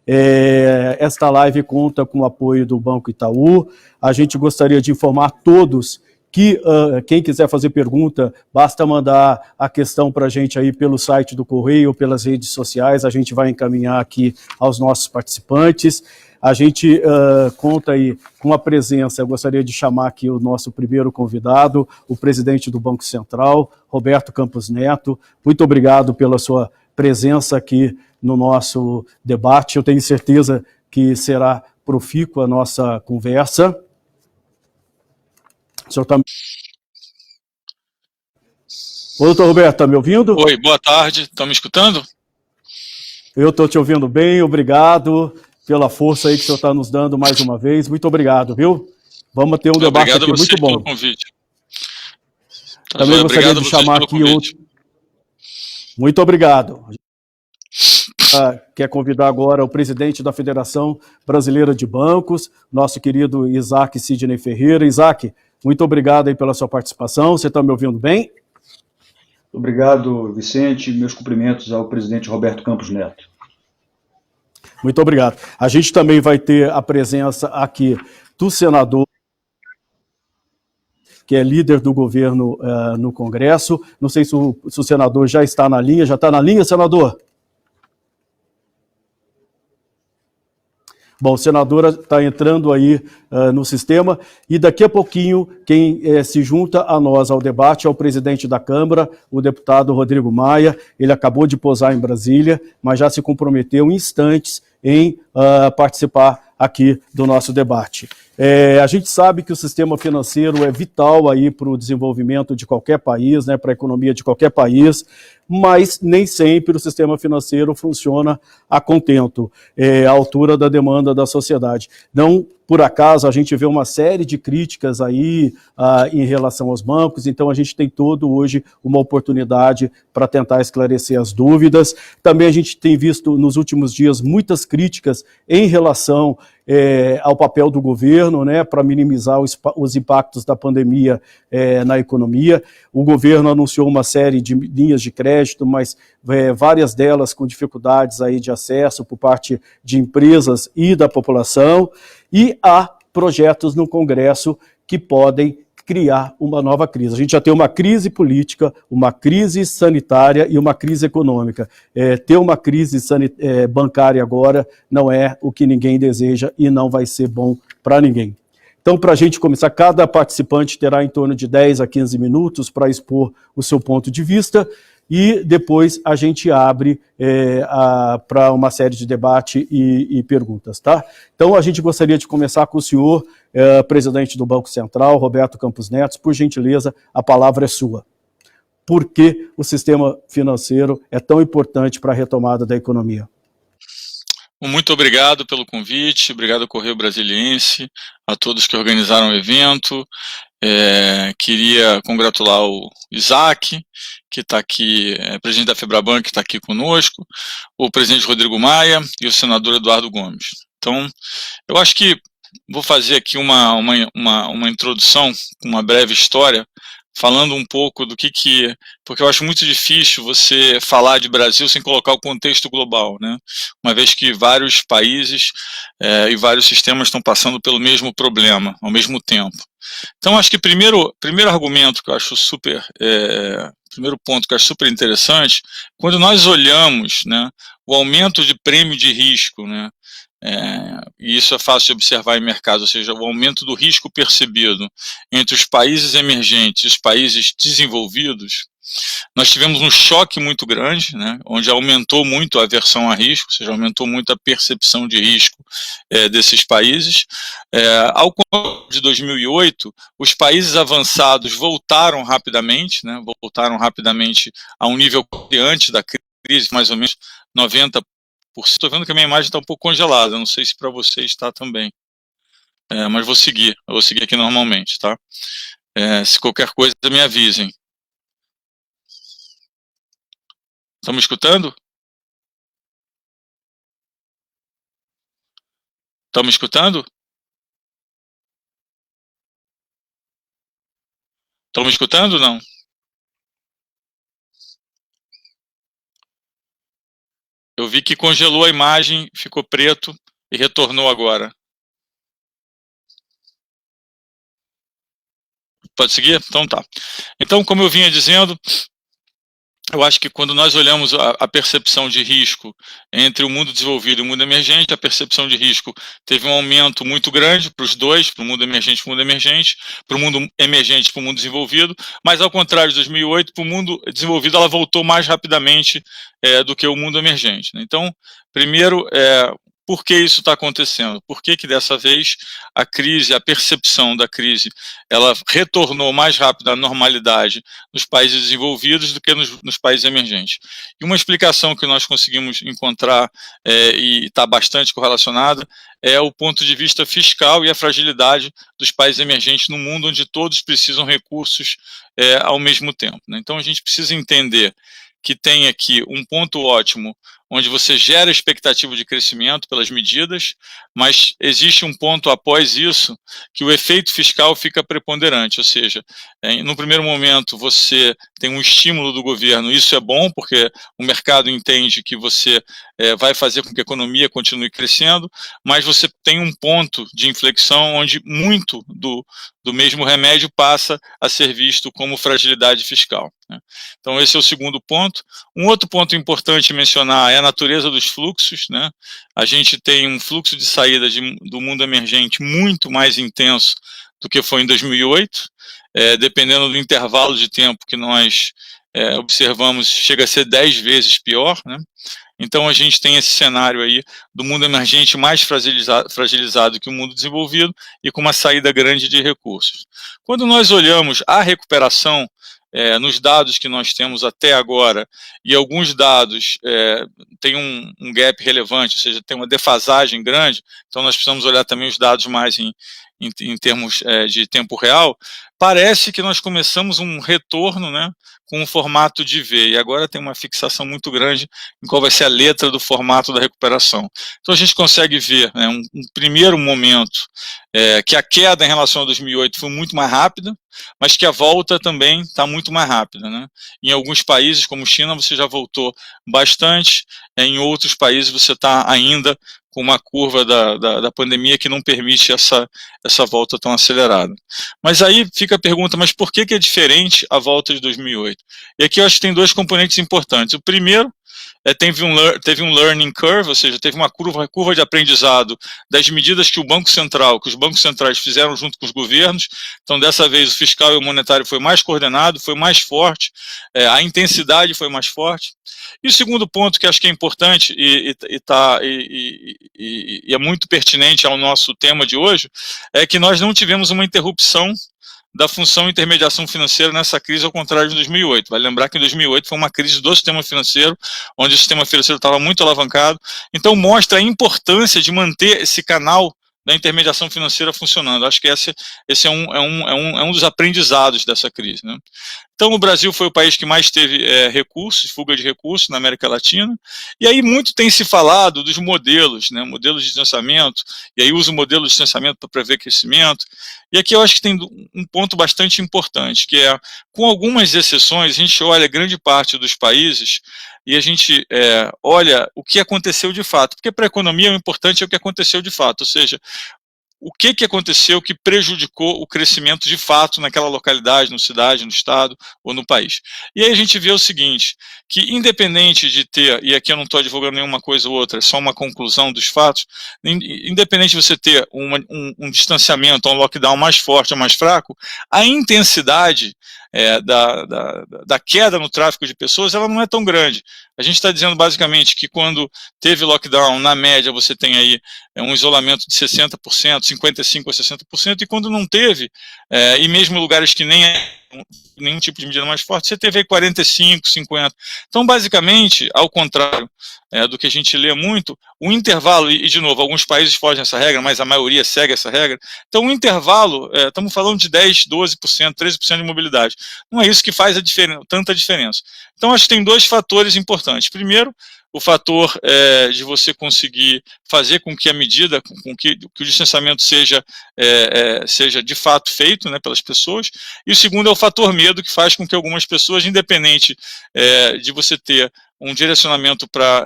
Esta live conta com o apoio do Banco Itaú. A gente gostaria de informar todos que quem quiser fazer pergunta, basta mandar a questão para a gente aí pelo site do Correio ou pelas redes sociais, a gente vai encaminhar aqui aos nossos participantes. A gente conta aí com a presença, eu gostaria de chamar aqui o nosso primeiro convidado, o presidente do Banco Central, Roberto Campos Neto. Muito obrigado pela sua presença aqui no nosso debate. Eu tenho certeza que será profícua a nossa conversa. O senhor está... Ô, doutor Roberto, está me ouvindo? Oi, boa tarde. Estão me escutando? Eu estou te ouvindo bem, obrigado pela força aí que o senhor está nos dando mais uma vez. Muito obrigado, viu? Vamos ter um debate aqui muito bom. Obrigado a vocês pelo convite. Também gostaria de chamar aqui outro... Muito obrigado. Quer convidar agora o presidente da Federação Brasileira de Bancos, nosso querido Isaac Sidney Ferreira. Isaac, muito obrigado aí pela sua participação. Você está me ouvindo bem? Obrigado, Vicente. Meus cumprimentos ao presidente Roberto Campos Neto. Muito obrigado. A gente também vai ter a presença aqui do senador, que é líder do governo no Congresso. Não sei se o senador já está na linha. Já está na linha, senador? Bom, a senadora está entrando aí no sistema e daqui a pouquinho quem se junta a nós ao debate é o presidente da Câmara, o deputado Rodrigo Maia. Ele acabou de posar em Brasília, mas já se comprometeu em instantes em participar aqui do nosso debate. A gente sabe que o sistema financeiro é vital aí para o desenvolvimento de qualquer país, né, para a economia de qualquer país, mas nem sempre o sistema financeiro funciona a contento, à altura da demanda da sociedade. Não por acaso a gente vê uma série de críticas aí em relação aos bancos, então a gente tem todo hoje uma oportunidade para tentar esclarecer as dúvidas. Também a gente tem visto nos últimos dias muitas críticas em relação ao papel do governo, né, para minimizar os impactos da pandemia na economia. O governo anunciou uma série de linhas de crédito, mas várias delas com dificuldades aí de acesso por parte de empresas e da população, e há projetos no Congresso que podem criar uma nova crise. A gente já tem uma crise política, uma crise sanitária e uma crise econômica. Ter uma crise bancária agora não é o que ninguém deseja e não vai ser bom para ninguém. Então, para a gente começar, cada participante terá em torno de 10 a 15 minutos para expor o seu ponto de vista e depois a gente abre para uma série de debate e perguntas, tá? Então, a gente gostaria de começar com o senhor, presidente do Banco Central, Roberto Campos Neto. Por gentileza, a palavra é sua. Por que o sistema financeiro é tão importante para a retomada da economia? Muito obrigado pelo convite, obrigado ao Correio Brasiliense, a todos que organizaram o evento. Queria congratular o Isaac, que está aqui, presidente da Febraban, que está aqui conosco, o presidente Rodrigo Maia e o senador Eduardo Gomes. Então, eu acho que vou fazer aqui uma introdução, uma breve história, falando um pouco do que... Porque eu acho muito difícil você falar de Brasil sem colocar o contexto global, né? Uma vez que vários países e vários sistemas estão passando pelo mesmo problema, ao mesmo tempo. Então, acho que primeiro argumento que eu acho primeiro ponto que eu acho super interessante, quando nós olhamos, né, o aumento de prêmio de risco, né, e isso é fácil de observar em mercado, ou seja, o aumento do risco percebido entre os países emergentes e os países desenvolvidos, nós tivemos um choque muito grande, né, onde aumentou muito a aversão a risco, ou seja, aumentou muito a percepção de risco desses países. Ao contrário de 2008, os países avançados voltaram rapidamente, né, a um nível antes da crise, mais ou menos 90%. Estou vendo que a minha imagem está um pouco congelada, não sei se para você está também. Mas vou seguir aqui normalmente, tá? Se qualquer coisa, me avisem. Estão me escutando? Estão me escutando? Estão me escutando ou não? Eu vi que congelou a imagem, ficou preto e retornou agora. Pode seguir? Então tá. Então, como eu vinha dizendo, eu acho que quando nós olhamos a percepção de risco entre o mundo desenvolvido e o mundo emergente, a percepção de risco teve um aumento muito grande para os dois, para o mundo emergente e para o mundo emergente, para o mundo emergente e para o mundo desenvolvido, mas ao contrário de 2008, para o mundo desenvolvido ela voltou mais rapidamente do que o mundo emergente. Então, primeiro, por que isso está acontecendo? Por que dessa vez a crise, a percepção da crise, ela retornou mais rápido à normalidade nos países desenvolvidos do que nos países emergentes? E uma explicação que nós conseguimos encontrar e está bastante correlacionada é o ponto de vista fiscal e a fragilidade dos países emergentes no mundo onde todos precisam recursos ao mesmo tempo, né? Então a gente precisa entender que tem aqui um ponto ótimo, onde você gera expectativa de crescimento pelas medidas, mas existe um ponto após isso que o efeito fiscal fica preponderante, ou seja, no primeiro momento você tem um estímulo do governo, isso é bom porque o mercado entende que você vai fazer com que a economia continue crescendo, mas você tem um ponto de inflexão onde muito do mesmo remédio passa a ser visto como fragilidade fiscal, né? Então esse é o segundo ponto. Um outro ponto importante mencionar é a natureza dos fluxos, né? A gente tem um fluxo de saída do mundo emergente muito mais intenso do que foi em 2008, dependendo do intervalo de tempo que nós observamos, chega a ser 10 vezes pior, né? Então a gente tem esse cenário aí do mundo emergente mais fragilizado que o mundo desenvolvido e com uma saída grande de recursos. Quando nós olhamos a recuperação nos dados que nós temos até agora, e alguns dados têm um gap relevante, ou seja, tem uma defasagem grande, então nós precisamos olhar também os dados mais em termos de tempo real, parece que nós começamos um retorno, né, com um formato de V, e agora tem uma fixação muito grande em qual vai ser a letra do formato da recuperação. Então a gente consegue ver, né, um primeiro momento que a queda em relação a 2008 foi muito mais rápida, mas que a volta também está muito mais rápida, né? Em alguns países, como China, você já voltou bastante, em outros países você está ainda com uma curva da pandemia que não permite essa volta tão acelerada. Mas aí fica a pergunta, mas por que é diferente a volta de 2008? E aqui eu acho que tem dois componentes importantes. O primeiro teve um learning curve, ou seja, teve uma curva de aprendizado das medidas que os bancos centrais fizeram junto com os governos. Então, dessa vez, o fiscal e o monetário foi mais coordenado, foi mais forte, a intensidade foi mais forte. E o segundo ponto que acho que é importante e é muito pertinente ao nosso tema de hoje, é que nós não tivemos uma interrupção da função intermediação financeira nessa crise, ao contrário de 2008. Vale lembrar que em 2008 foi uma crise do sistema financeiro, onde o sistema financeiro estava muito alavancado. Então mostra a importância de manter esse canal da intermediação financeira funcionando. Acho que esse é um dos aprendizados dessa crise, né? Então o Brasil foi o país que mais teve recursos, fuga de recursos na América Latina, e aí muito tem se falado dos modelos, né, modelos de distanciamento, e aí usa o modelo de distanciamento para prever crescimento, e aqui eu acho que tem um ponto bastante importante, que é, com algumas exceções, a gente olha grande parte dos países e a gente olha o que aconteceu de fato, porque para a economia o importante é o que aconteceu de fato, ou seja, o que aconteceu que prejudicou o crescimento de fato naquela localidade, na cidade, no estado ou no país. E aí a gente vê o seguinte, que independente de ter, e aqui eu não estou advogando nenhuma coisa ou outra, é só uma conclusão dos fatos, independente de você ter um distanciamento, um lockdown mais forte ou mais fraco, a intensidade da queda no tráfico de pessoas, ela não é tão grande. A gente está dizendo basicamente que quando teve lockdown, na média você tem aí um isolamento de 60%, 55% a 60%, e quando não teve, e mesmo lugares que nem nenhum tipo de medida mais forte, você teve aí 45%, 50%. Então, basicamente, ao contrário do que a gente lê muito, o intervalo, e de novo, alguns países fogem essa regra, mas a maioria segue essa regra, então o intervalo, estamos falando de 10%, 12%, 13% de mobilidade. Não é isso que faz tanta diferença. Então, acho que tem dois fatores importantes. Primeiro, o fator de você conseguir fazer com que a medida, com que o distanciamento seja de fato feito, né, pelas pessoas, e o segundo é o fator medo, que faz com que algumas pessoas, independente de você ter um direcionamento para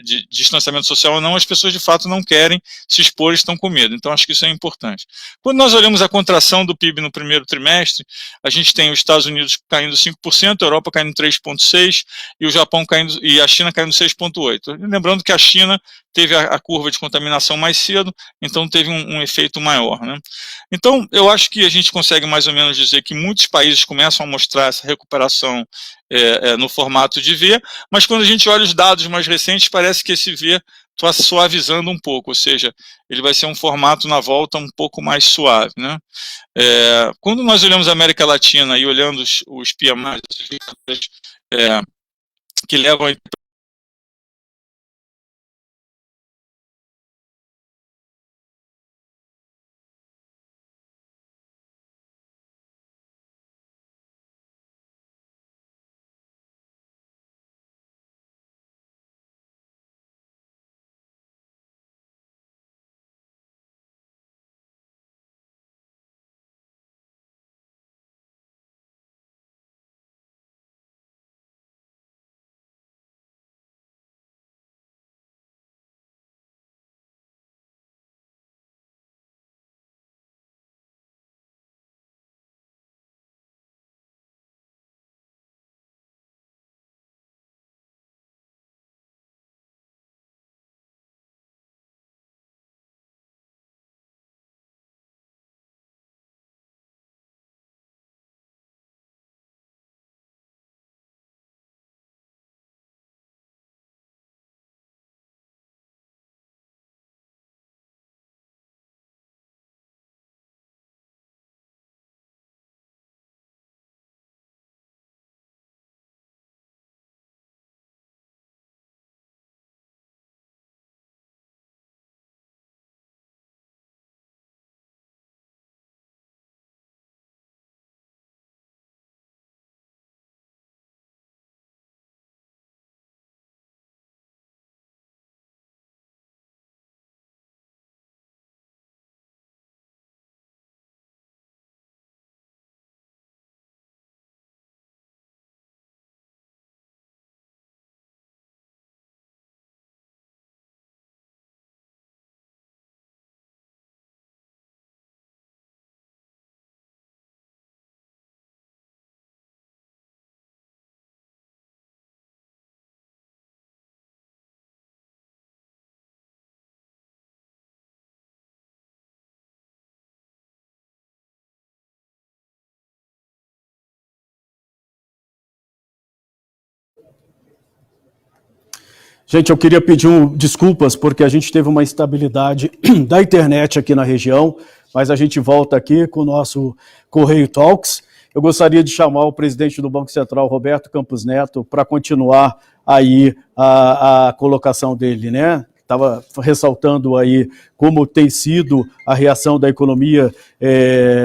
de distanciamento social ou não, as pessoas de fato não querem se expor e estão com medo. Então acho que isso é importante. Quando nós olhamos a contração do PIB no primeiro trimestre, a gente tem os Estados Unidos caindo 5%, a Europa caindo 3,6% e o Japão caindo, e a China caindo 6,8%. Lembrando que a China teve a curva de contaminação mais cedo, então teve um efeito maior, né? Então, eu acho que a gente consegue mais ou menos dizer que muitos países começam a mostrar essa recuperação no formato de V, mas quando a gente olha os dados mais recentes, parece que esse V está suavizando um pouco, ou seja, ele vai ser um formato na volta um pouco mais suave, né? Quando nós olhamos a América Latina e olhando os PMIs, que levam a Gente, eu queria pedir desculpas porque a gente teve uma instabilidade da internet aqui na região, mas a gente volta aqui com o nosso Correio Talks. Eu gostaria de chamar o presidente do Banco Central, Roberto Campos Neto, para continuar aí a colocação dele, né? Estava ressaltando aí como tem sido a reação da economia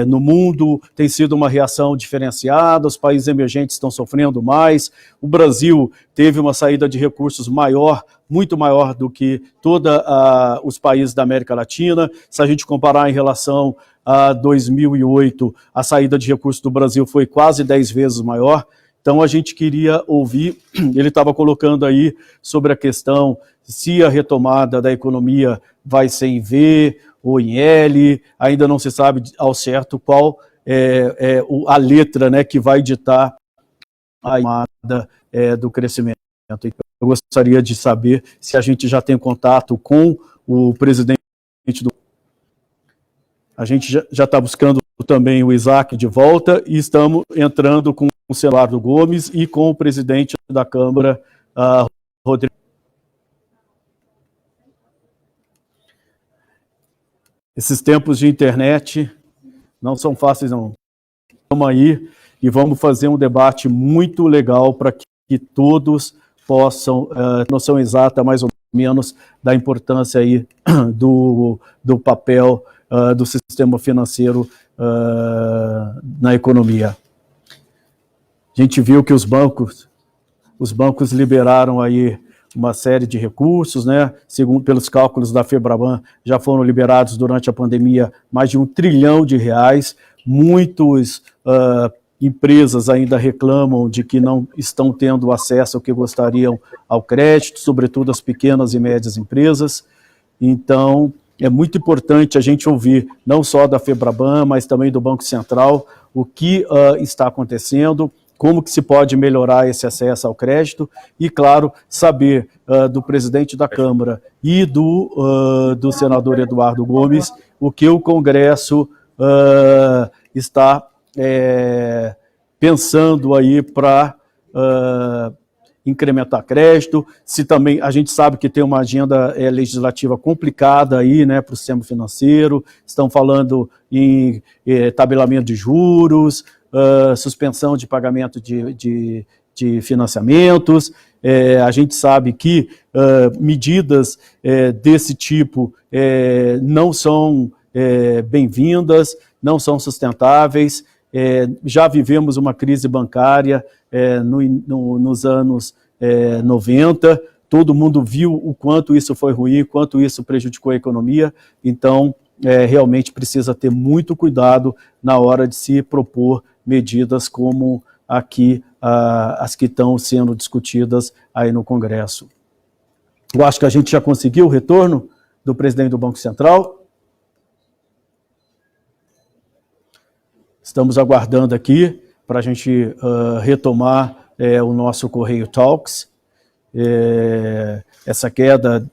no mundo, tem sido uma reação diferenciada, os países emergentes estão sofrendo mais, o Brasil teve uma saída de recursos maior, muito maior do que todos os países da América Latina. Se a gente comparar em relação a 2008, a saída de recursos do Brasil foi quase 10 vezes maior. Então a gente queria ouvir, ele estava colocando aí sobre a questão se a retomada da economia vai ser em V ou em L, ainda não se sabe ao certo qual a letra, né, que vai ditar a retomada do crescimento. Então, eu gostaria de saber se a gente já tem contato com o presidente do... A gente já está buscando também o Isaac de volta e estamos entrando com o Celardo Gomes e com o presidente da Câmara, Rodrigo. Esses tempos de internet não são fáceis, não. Vamos aí e vamos fazer um debate muito legal para que todos possam ter noção exata, mais ou menos, da importância aí do papel do sistema financeiro na economia. A gente viu que os bancos liberaram aí uma série de recursos, né? Segundo pelos cálculos da Febraban, já foram liberados durante a pandemia mais de R$1 trilhão. Muitos empresas ainda reclamam de que não estão tendo acesso ao que gostariam ao crédito, sobretudo as pequenas e médias empresas. Então, é muito importante a gente ouvir, não só da FEBRABAN, mas também do Banco Central, o que está acontecendo, como que se pode melhorar esse acesso ao crédito e, claro, saber do presidente da Câmara e do senador Eduardo Gomes o que o Congresso está pensando aí para incrementar crédito, se também a gente sabe que tem uma agenda legislativa complicada aí, né, para o sistema financeiro, estão falando em tabelamento de juros, suspensão de pagamento de financiamentos, a gente sabe que medidas desse tipo não são bem-vindas, não são sustentáveis. Já vivemos uma crise bancária nos anos 90, todo mundo viu o quanto isso foi ruim, quanto isso prejudicou a economia, então realmente precisa ter muito cuidado na hora de se propor medidas como aqui as que estão sendo discutidas aí no Congresso. Eu acho que a gente já conseguiu o retorno do presidente do Banco Central. Estamos aguardando aqui para a gente retomar o nosso Correio Talks. Essa queda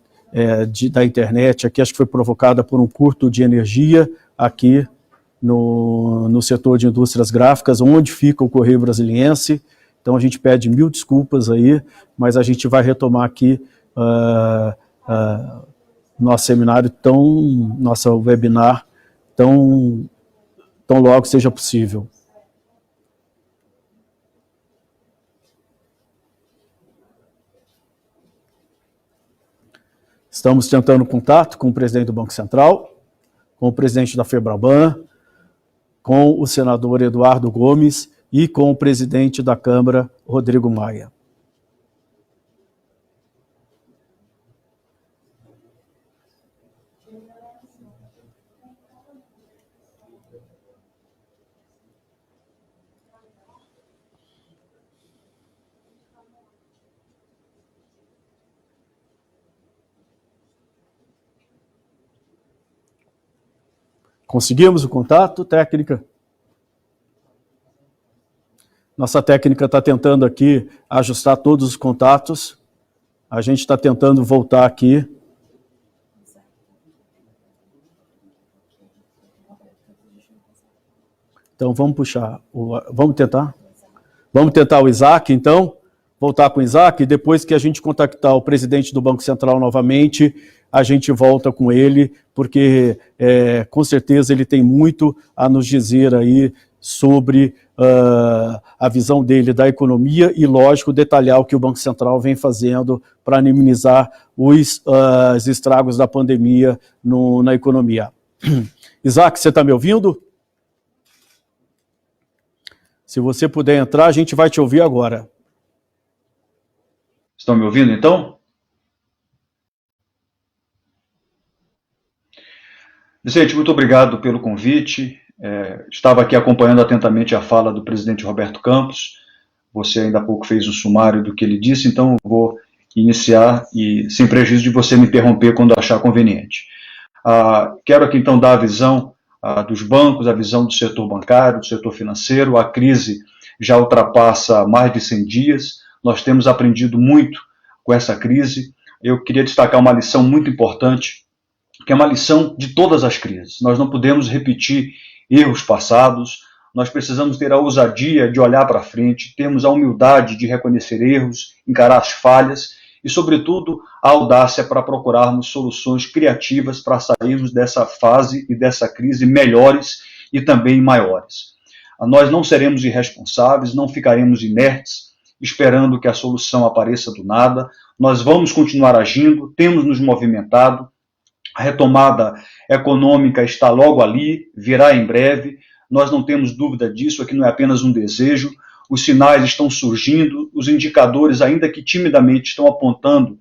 da internet aqui acho que foi provocada por um curto de energia aqui no setor de indústrias gráficas, onde fica o Correio Brasiliense. Então a gente pede mil desculpas aí, mas a gente vai retomar aqui nosso seminário, nosso webinar tão logo seja possível. Estamos tentando contato com o presidente do Banco Central, com o presidente da FEBRABAN, com o senador Eduardo Gomes e com o presidente da Câmara, Rodrigo Maia. Conseguimos o contato, técnica? Nossa técnica está tentando aqui ajustar todos os contatos. A gente está tentando voltar aqui. Então vamos puxar. Vamos tentar? Vamos tentar o Isaac, então? Voltar com o Isaac, e depois que a gente contactar o presidente do Banco Central novamente, a gente volta com ele, porque com certeza ele tem muito a nos dizer aí sobre a visão dele da economia e, lógico, detalhar o que o Banco Central vem fazendo para minimizar os estragos da pandemia na economia. Isaac, você está me ouvindo? Se você puder entrar, a gente vai te ouvir agora. Estão me ouvindo, então? Vicente, muito obrigado pelo convite. Estava aqui acompanhando atentamente a fala do presidente Roberto Campos. Você ainda há pouco fez um sumário do que ele disse, então eu vou iniciar, e sem prejuízo de você me interromper quando achar conveniente. Quero aqui então dar a visão dos bancos, a visão do setor bancário, do setor financeiro. A crise já ultrapassa mais de 100 dias. Nós temos aprendido muito com essa crise. Eu queria destacar uma lição muito importante, que é uma lição de todas as crises. Nós não podemos repetir erros passados, nós precisamos ter a ousadia de olhar para frente, termos a humildade de reconhecer erros, encarar as falhas e, sobretudo, a audácia para procurarmos soluções criativas para sairmos dessa fase e dessa crise melhores e também maiores. Nós não seremos irresponsáveis, não ficaremos inertes, esperando que a solução apareça do nada. Nós vamos continuar agindo, temos nos movimentado, a retomada econômica está logo ali, virá em breve, nós não temos dúvida disso, aqui não é apenas um desejo, os sinais estão surgindo, os indicadores, ainda que timidamente, estão apontando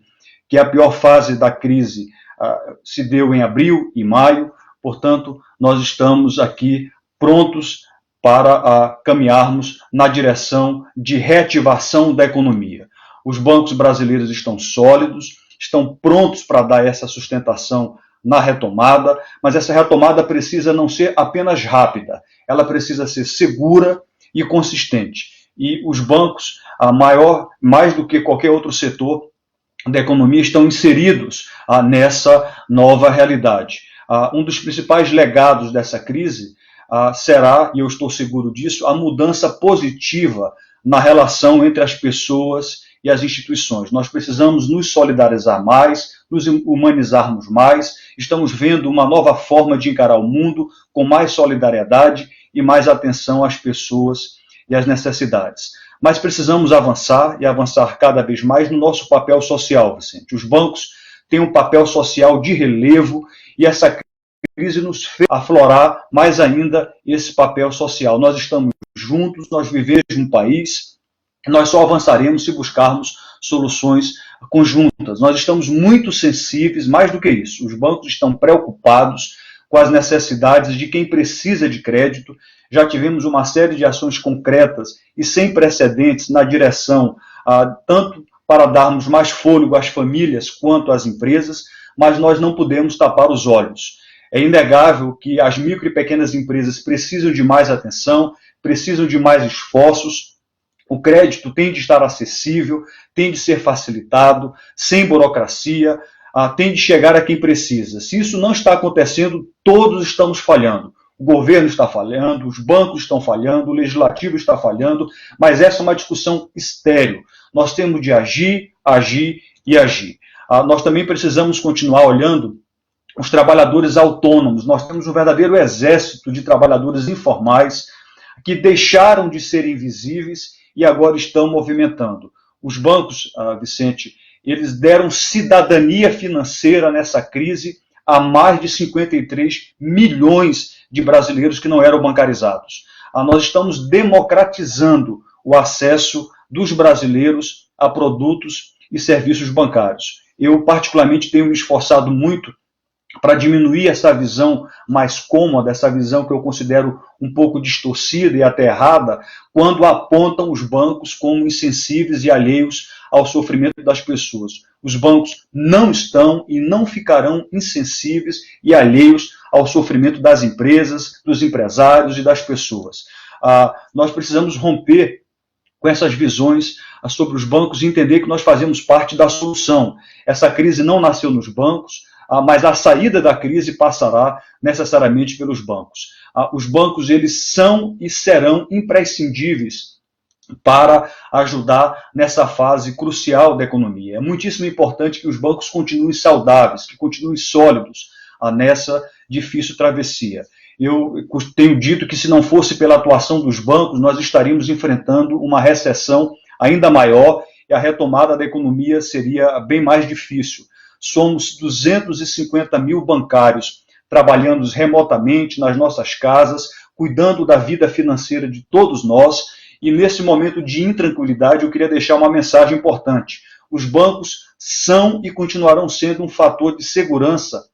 que a pior fase da crise se deu em abril e maio, portanto, nós estamos aqui prontos para caminharmos na direção de reativação da economia. Os bancos brasileiros estão sólidos, estão prontos para dar essa sustentação na retomada, mas essa retomada precisa não ser apenas rápida, ela precisa ser segura e consistente. E os bancos, mais do que qualquer outro setor da economia, estão inseridos nessa nova realidade. Um dos principais legados dessa crise será, e eu estou seguro disso, a mudança positiva na relação entre as pessoas e as instituições. Nós precisamos nos solidarizar mais, nos humanizarmos mais. Estamos vendo uma nova forma de encarar o mundo com mais solidariedade e mais atenção às pessoas e às necessidades. Mas precisamos avançar e avançar cada vez mais no nosso papel social, Vicente. Os bancos têm um papel social de relevo e essa crise nos fez aflorar mais ainda esse papel social. Nós estamos juntos, nós vivemos no mesmo país, nós só avançaremos se buscarmos soluções conjuntas. Nós estamos muito sensíveis, mais do que isso. Os bancos estão preocupados com as necessidades de quem precisa de crédito. Já tivemos uma série de ações concretas e sem precedentes na direção, tanto para darmos mais fôlego às famílias quanto às empresas, mas nós não podemos tapar os olhos. É inegável que as micro e pequenas empresas precisam de mais atenção, precisam de mais esforços. O crédito tem de estar acessível, tem de ser facilitado, sem burocracia, tem de chegar a quem precisa. Se isso não está acontecendo, todos estamos falhando. O governo está falhando, os bancos estão falhando, o legislativo está falhando, mas essa é uma discussão estéril. Nós temos de agir, agir e agir. Nós também precisamos continuar olhando os trabalhadores autônomos. Nós temos um verdadeiro exército de trabalhadores informais que deixaram de ser invisíveis e agora estão movimentando. Os bancos, Vicente, eles deram cidadania financeira nessa crise a mais de 53 milhões de brasileiros que não eram bancarizados. Nós estamos democratizando o acesso dos brasileiros a produtos e serviços bancários. Eu, particularmente, tenho me esforçado muito para diminuir essa visão mais cômoda, essa visão que eu considero um pouco distorcida e até errada, quando apontam os bancos como insensíveis e alheios ao sofrimento das pessoas. Os bancos não estão e não ficarão insensíveis e alheios ao sofrimento das empresas, dos empresários e das pessoas. Nós precisamos romper com essas visões sobre os bancos e entender que nós fazemos parte da solução. Essa crise não nasceu nos bancos, mas a saída da crise passará necessariamente pelos bancos. Os bancos, eles são e serão imprescindíveis para ajudar nessa fase crucial da economia. É muitíssimo importante que os bancos continuem saudáveis, que continuem sólidos nessa difícil travessia. Eu tenho dito que se não fosse pela atuação dos bancos, nós estaríamos enfrentando uma recessão ainda maior e a retomada da economia seria bem mais difícil. Somos 250 mil bancários trabalhando remotamente nas nossas casas, cuidando da vida financeira de todos nós, e nesse momento de intranquilidade eu queria deixar uma mensagem importante. Os bancos são e continuarão sendo um fator de segurança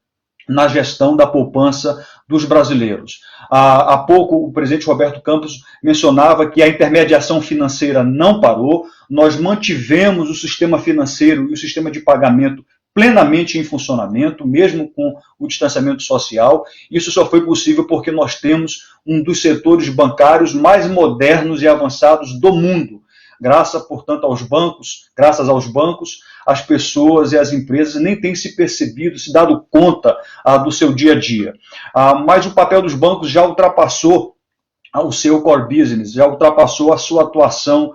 na gestão da poupança dos brasileiros. Há pouco o presidente Roberto Campos mencionava que a intermediação financeira não parou, nós mantivemos o sistema financeiro e o sistema de pagamento plenamente em funcionamento, mesmo com o distanciamento social. Isso só foi possível porque nós temos um dos setores bancários mais modernos e avançados do mundo. Graças aos bancos, as pessoas e as empresas nem têm se percebido, se dado conta do seu dia a dia. Mas o papel dos bancos já ultrapassou o seu core business, já ultrapassou a sua atuação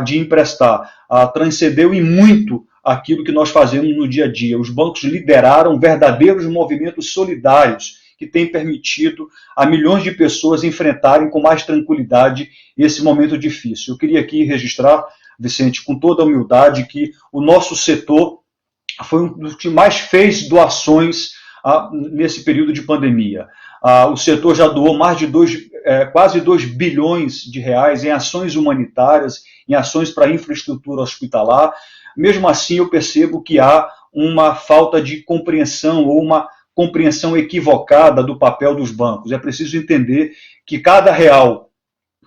de emprestar, transcendeu em muito aquilo que nós fazemos no dia a dia. Os bancos lideraram verdadeiros movimentos solidários que têm permitido a milhões de pessoas enfrentarem com mais tranquilidade esse momento difícil. Eu queria aqui registrar, Vicente, com toda a humildade, que o nosso setor foi um dos que mais fez doações nesse período de pandemia. O setor já doou mais de quase 2 bilhões de reais em ações humanitárias, em ações para infraestrutura hospitalar. Mesmo assim, eu percebo que há uma falta de compreensão ou uma compreensão equivocada do papel dos bancos. É preciso entender que cada real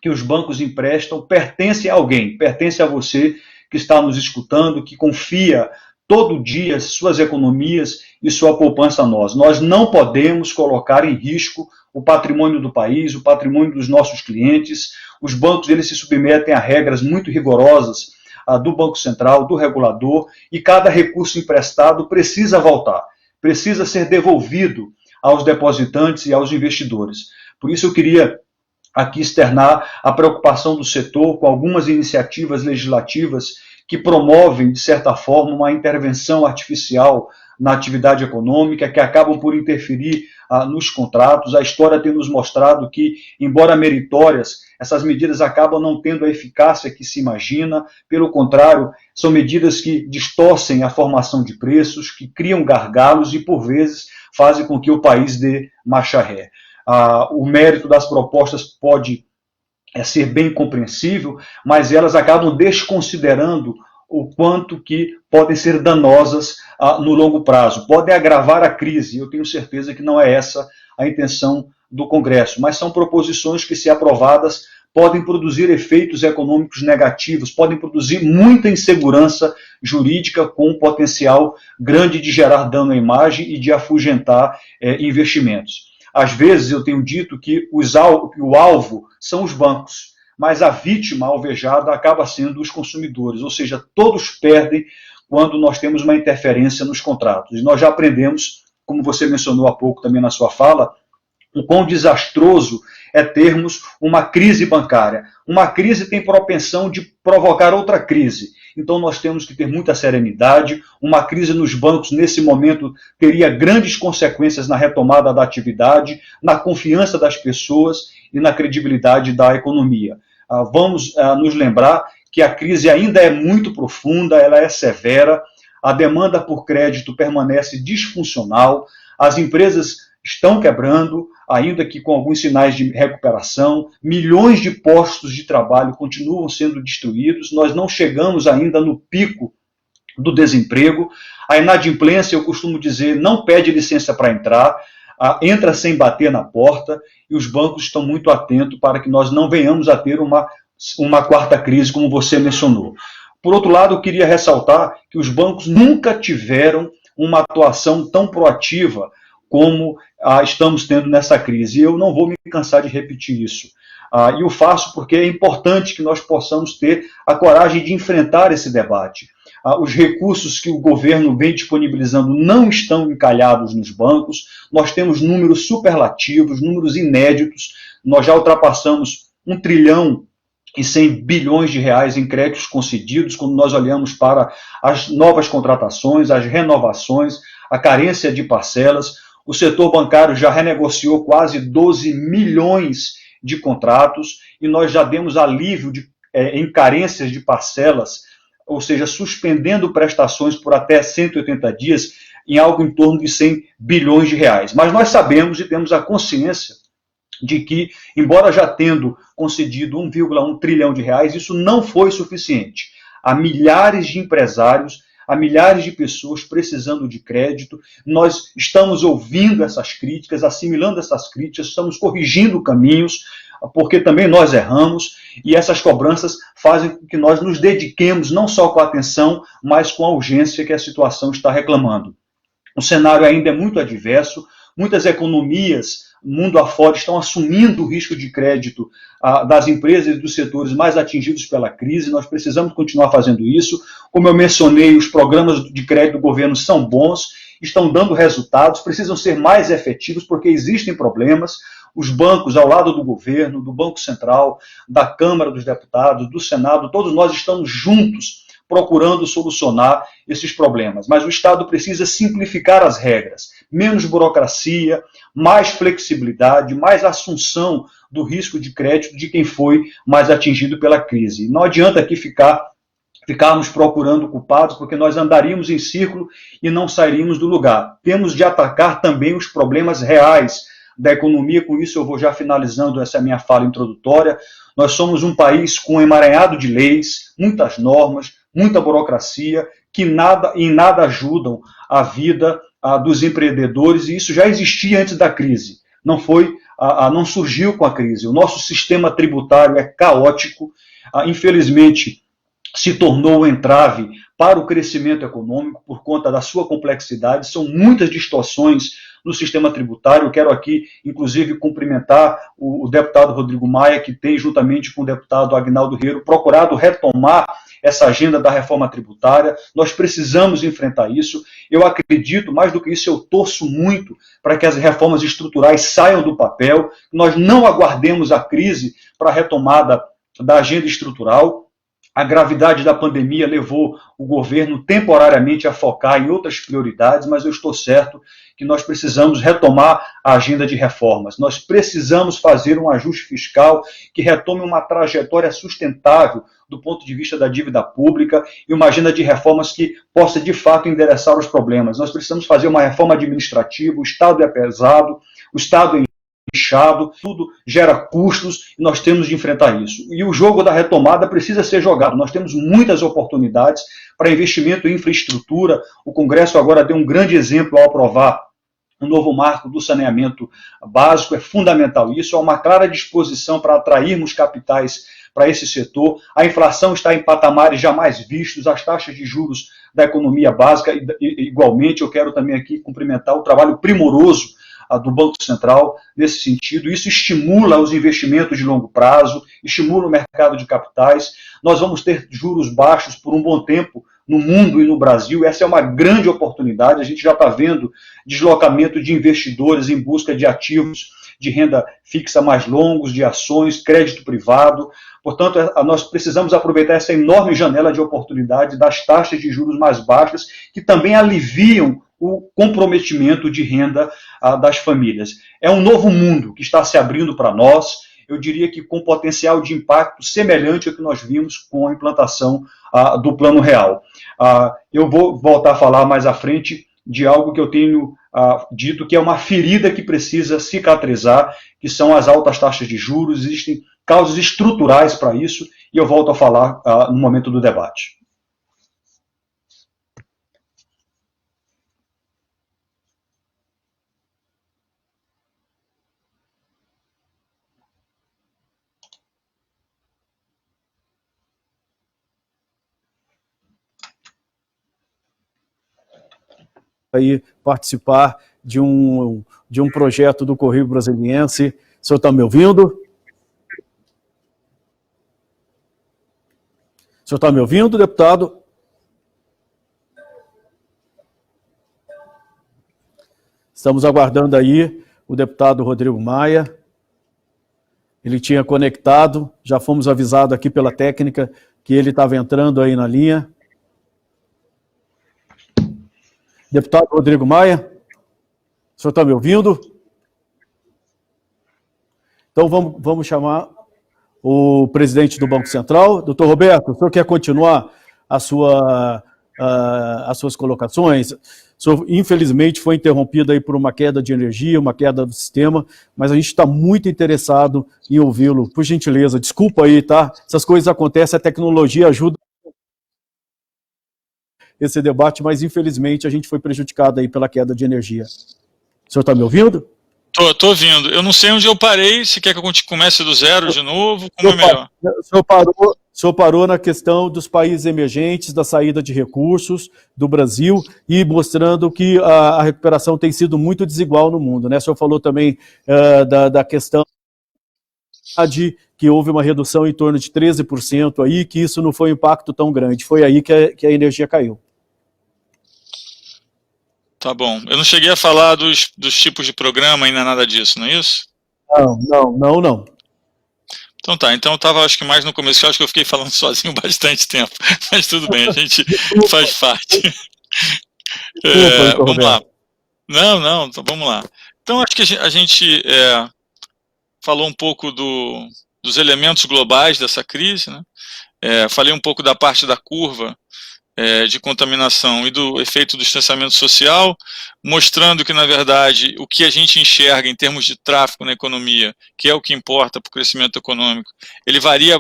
que os bancos emprestam pertence a alguém, pertence a você que está nos escutando, que confia todo dia suas economias e sua poupança a nós. Nós não podemos colocar em risco o patrimônio do país, o patrimônio dos nossos clientes. Os bancos eles se submetem a regras muito rigorosas do Banco Central, do regulador, e cada recurso emprestado precisa voltar, precisa ser devolvido aos depositantes e aos investidores. Por isso eu queria aqui externar a preocupação do setor com algumas iniciativas legislativas que promovem, de certa forma, uma intervenção artificial na atividade econômica, que acabam por interferir nos contratos. A história tem nos mostrado que, embora meritórias, essas medidas acabam não tendo a eficácia que se imagina. Pelo contrário, são medidas que distorcem a formação de preços, que criam gargalos e, por vezes, fazem com que o país dê marcha ré. O mérito das propostas pode ser bem compreensível, mas elas acabam desconsiderando o quanto que podem ser danosas no longo prazo. Podem agravar a crise, eu tenho certeza que não é essa a intenção do Congresso, mas são proposições que, se aprovadas, podem produzir efeitos econômicos negativos, podem produzir muita insegurança jurídica com um potencial grande de gerar dano à imagem e de afugentar investimentos. Às vezes eu tenho dito que o alvo são os bancos, mas a vítima alvejada acaba sendo os consumidores, ou seja, todos perdem quando nós temos uma interferência nos contratos. E nós já aprendemos, como você mencionou há pouco também na sua fala, o quão desastroso é termos uma crise bancária. Uma crise tem propensão de provocar outra crise. Então nós temos que ter muita serenidade. Uma crise nos bancos, nesse momento, teria grandes consequências na retomada da atividade, na confiança das pessoas e na credibilidade da economia. Vamos nos lembrar que a crise ainda é muito profunda, ela é severa, a demanda por crédito permanece disfuncional, as empresas estão quebrando, ainda que com alguns sinais de recuperação, milhões de postos de trabalho continuam sendo destruídos, nós não chegamos ainda no pico do desemprego, a inadimplência, eu costumo dizer, não pede licença para entrar, entra sem bater na porta, e os bancos estão muito atentos para que nós não venhamos a ter uma quarta crise, como você mencionou. Por outro lado, eu queria ressaltar que os bancos nunca tiveram uma atuação tão proativa como estamos tendo nessa crise. E eu não vou me cansar de repetir isso. E o faço porque é importante que nós possamos ter a coragem de enfrentar esse debate. Os recursos que o governo vem disponibilizando não estão encalhados nos bancos, nós temos números superlativos, números inéditos, nós já ultrapassamos 1 trilhão e 100 bilhões de reais em créditos concedidos, quando nós olhamos para as novas contratações, as renovações, a carência de parcelas. O setor bancário já renegociou quase 12 milhões de contratos e nós já demos alívio em carências de parcelas, ou seja, suspendendo prestações por até 180 dias em algo em torno de 100 bilhões de reais. Mas nós sabemos e temos a consciência de que, embora já tendo concedido 1,1 trilhão de reais, isso não foi suficiente. Há milhares de empresários, há milhares de pessoas precisando de crédito. Nós estamos ouvindo essas críticas, assimilando essas críticas, estamos corrigindo caminhos, porque também nós erramos, e essas cobranças fazem com que nós nos dediquemos não só com a atenção, mas com a urgência que a situação está reclamando. O cenário ainda é muito adverso, muitas economias mundo afora estão assumindo o risco de crédito das empresas e dos setores mais atingidos pela crise. Nós precisamos continuar fazendo isso. Como eu mencionei, os programas de crédito do governo são bons, estão dando resultados, precisam ser mais efetivos porque existem problemas. Os bancos, ao lado do governo, do Banco Central, da Câmara dos Deputados, do Senado, todos nós estamos juntos procurando solucionar esses problemas. Mas o Estado precisa simplificar as regras, menos burocracia, mais flexibilidade, mais assunção do risco de crédito de quem foi mais atingido pela crise. Não adianta aqui ficarmos procurando culpados, porque nós andaríamos em círculo e não sairíamos do lugar. Temos de atacar também os problemas reais da economia. Com isso eu vou já finalizando essa minha fala introdutória. Nós somos um país com um emaranhado de leis, muitas normas, muita burocracia, que em nada ajudam a vida dos empreendedores, e isso já existia antes da crise. Não foi não surgiu com a crise. O nosso sistema tributário é caótico, infelizmente se tornou um entrave para o crescimento econômico por conta da sua complexidade. São muitas distorções no sistema tributário. Eu quero aqui, inclusive, cumprimentar o deputado Rodrigo Maia, que tem, juntamente com o deputado Agnaldo Ribeiro, procurado retomar essa agenda da reforma tributária. Nós precisamos enfrentar isso. Eu acredito, mais do que isso, eu torço muito para que as reformas estruturais saiam do papel, nós não aguardemos a crise para a retomada da agenda estrutural. A gravidade da pandemia levou o governo temporariamente a focar em outras prioridades, mas eu estou certo que nós precisamos retomar a agenda de reformas. Nós precisamos fazer um ajuste fiscal que retome uma trajetória sustentável do ponto de vista da dívida pública e uma agenda de reformas que possa, de fato, endereçar os problemas. Nós precisamos fazer uma reforma administrativa, o Estado é pesado, o Estado é inchado, tudo gera custos e nós temos de enfrentar isso. E o jogo da retomada precisa ser jogado. Nós temos muitas oportunidades para investimento em infraestrutura. O Congresso agora deu um grande exemplo ao aprovar o novo marco do saneamento básico. É fundamental isso. Há uma clara disposição para atrairmos capitais para esse setor. A inflação está em patamares jamais vistos, as taxas de juros da economia básica, igualmente. Eu quero também aqui cumprimentar o trabalho primoroso do Banco Central nesse sentido. Isso estimula os investimentos de longo prazo, estimula o mercado de capitais. Nós vamos ter juros baixos por um bom tempo no mundo e no Brasil. Essa é uma grande oportunidade. A gente já está vendo deslocamento de investidores em busca de ativos de renda fixa mais longos, de ações, crédito privado. Portanto, nós precisamos aproveitar essa enorme janela de oportunidade das taxas de juros mais baixas, que também aliviam o comprometimento de renda das famílias. É um novo mundo que está se abrindo para nós, eu diria que com potencial de impacto semelhante ao que nós vimos com a implantação do Plano Real. Eu vou voltar a falar mais à frente de algo que eu tenho dito que é uma ferida que precisa cicatrizar, que são as altas taxas de juros. Existem causas estruturais para isso, e eu volto a falar no momento do debate. Aí participar de um projeto do Correio Brasiliense. O senhor está me ouvindo? O senhor está me ouvindo, deputado? Estamos aguardando aí o deputado Rodrigo Maia. Ele tinha conectado, já fomos avisados aqui pela técnica que ele estava entrando aí na linha. Deputado Rodrigo Maia, o senhor está me ouvindo? Então vamos chamar o presidente do Banco Central. Doutor Roberto, o senhor quer continuar as suas colocações? O senhor, infelizmente, foi interrompido aí por uma queda de energia, uma queda do sistema, mas a gente está muito interessado em ouvi-lo. Por gentileza, desculpa aí, tá? Essas coisas acontecem, a tecnologia ajuda esse debate, mas infelizmente a gente foi prejudicado aí pela queda de energia. O senhor está me ouvindo? Tô ouvindo. Eu não sei onde eu parei, se quer que eu comece do zero de novo, como é melhor? O senhor parou na questão dos países emergentes, da saída de recursos do Brasil e mostrando que a recuperação tem sido muito desigual no mundo, né? O senhor falou também da questão de que houve uma redução em torno de 13% aí, que isso não foi um impacto tão grande. Foi aí que a energia caiu. Tá bom. Eu não cheguei a falar dos tipos de programa, ainda nada disso, não é isso? Não. Então tá, então eu estava acho que mais no começo, eu acho que eu fiquei falando sozinho bastante tempo, mas tudo bem, a gente faz parte. Vamos lá. Não, então, vamos lá. Então acho que a gente falou um pouco dos elementos globais dessa crise, né? Falei um pouco da parte da curva de contaminação e do efeito do distanciamento social, mostrando que, na verdade, o que a gente enxerga em termos de tráfego na economia, que é o que importa para o crescimento econômico, ele varia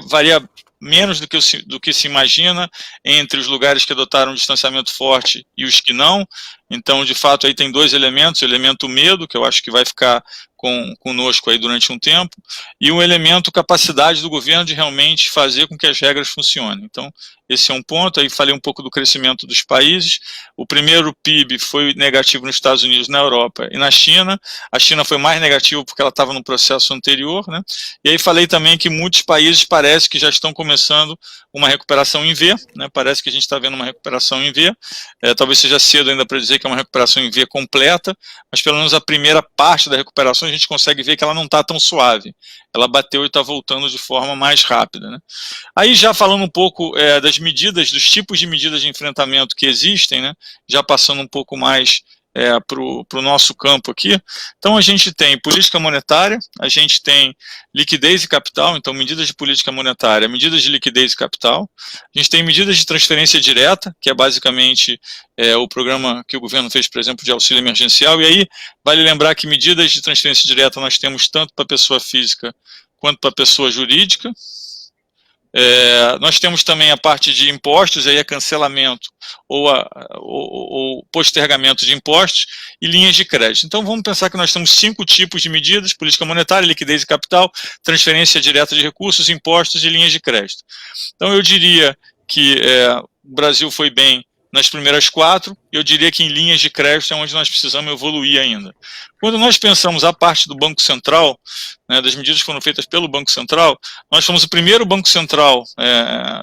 menos do que se imagina entre os lugares que adotaram um distanciamento forte e os que não. Então, de fato, aí tem dois elementos: o elemento medo, que eu acho que vai ficar conosco aí durante um tempo, e um elemento, capacidade do governo de realmente fazer com que as regras funcionem. Então, esse é um ponto. Aí falei um pouco do crescimento dos países. O primeiro PIB foi negativo nos Estados Unidos, na Europa e na China. A China foi mais negativa porque ela estava no processo anterior, né? E aí falei também que muitos países parece que já estão começando uma recuperação em V, né? Parece que a gente está vendo uma recuperação em V. Talvez seja cedo ainda para dizer que é uma recuperação em V completa, mas pelo menos a primeira parte da recuperação a gente consegue ver que ela não está tão suave. Ela bateu e está voltando de forma mais rápida, né? Aí já falando um pouco das medidas, dos tipos de medidas de enfrentamento que existem, né? Já passando um pouco mais para o nosso campo aqui. Então a gente tem política monetária, a gente tem liquidez e capital, então medidas de política monetária, medidas de liquidez e capital. A gente tem medidas de transferência direta, que é basicamente o programa que o governo fez, por exemplo, de auxílio emergencial. E aí vale lembrar que medidas de transferência direta nós temos tanto para pessoa física quanto para pessoa jurídica. Nós temos também a parte de impostos, aí é cancelamento ou postergamento de impostos e linhas de crédito. Então vamos pensar que nós temos 5 tipos de medidas: política monetária, liquidez e capital, transferência direta de recursos, impostos e linhas de crédito. Então eu diria que o Brasil foi bem nas primeiras 4, e eu diria que em linhas de crédito é onde nós precisamos evoluir ainda. Quando nós pensamos a parte do Banco Central, né, das medidas que foram feitas pelo Banco Central, nós fomos o primeiro Banco Central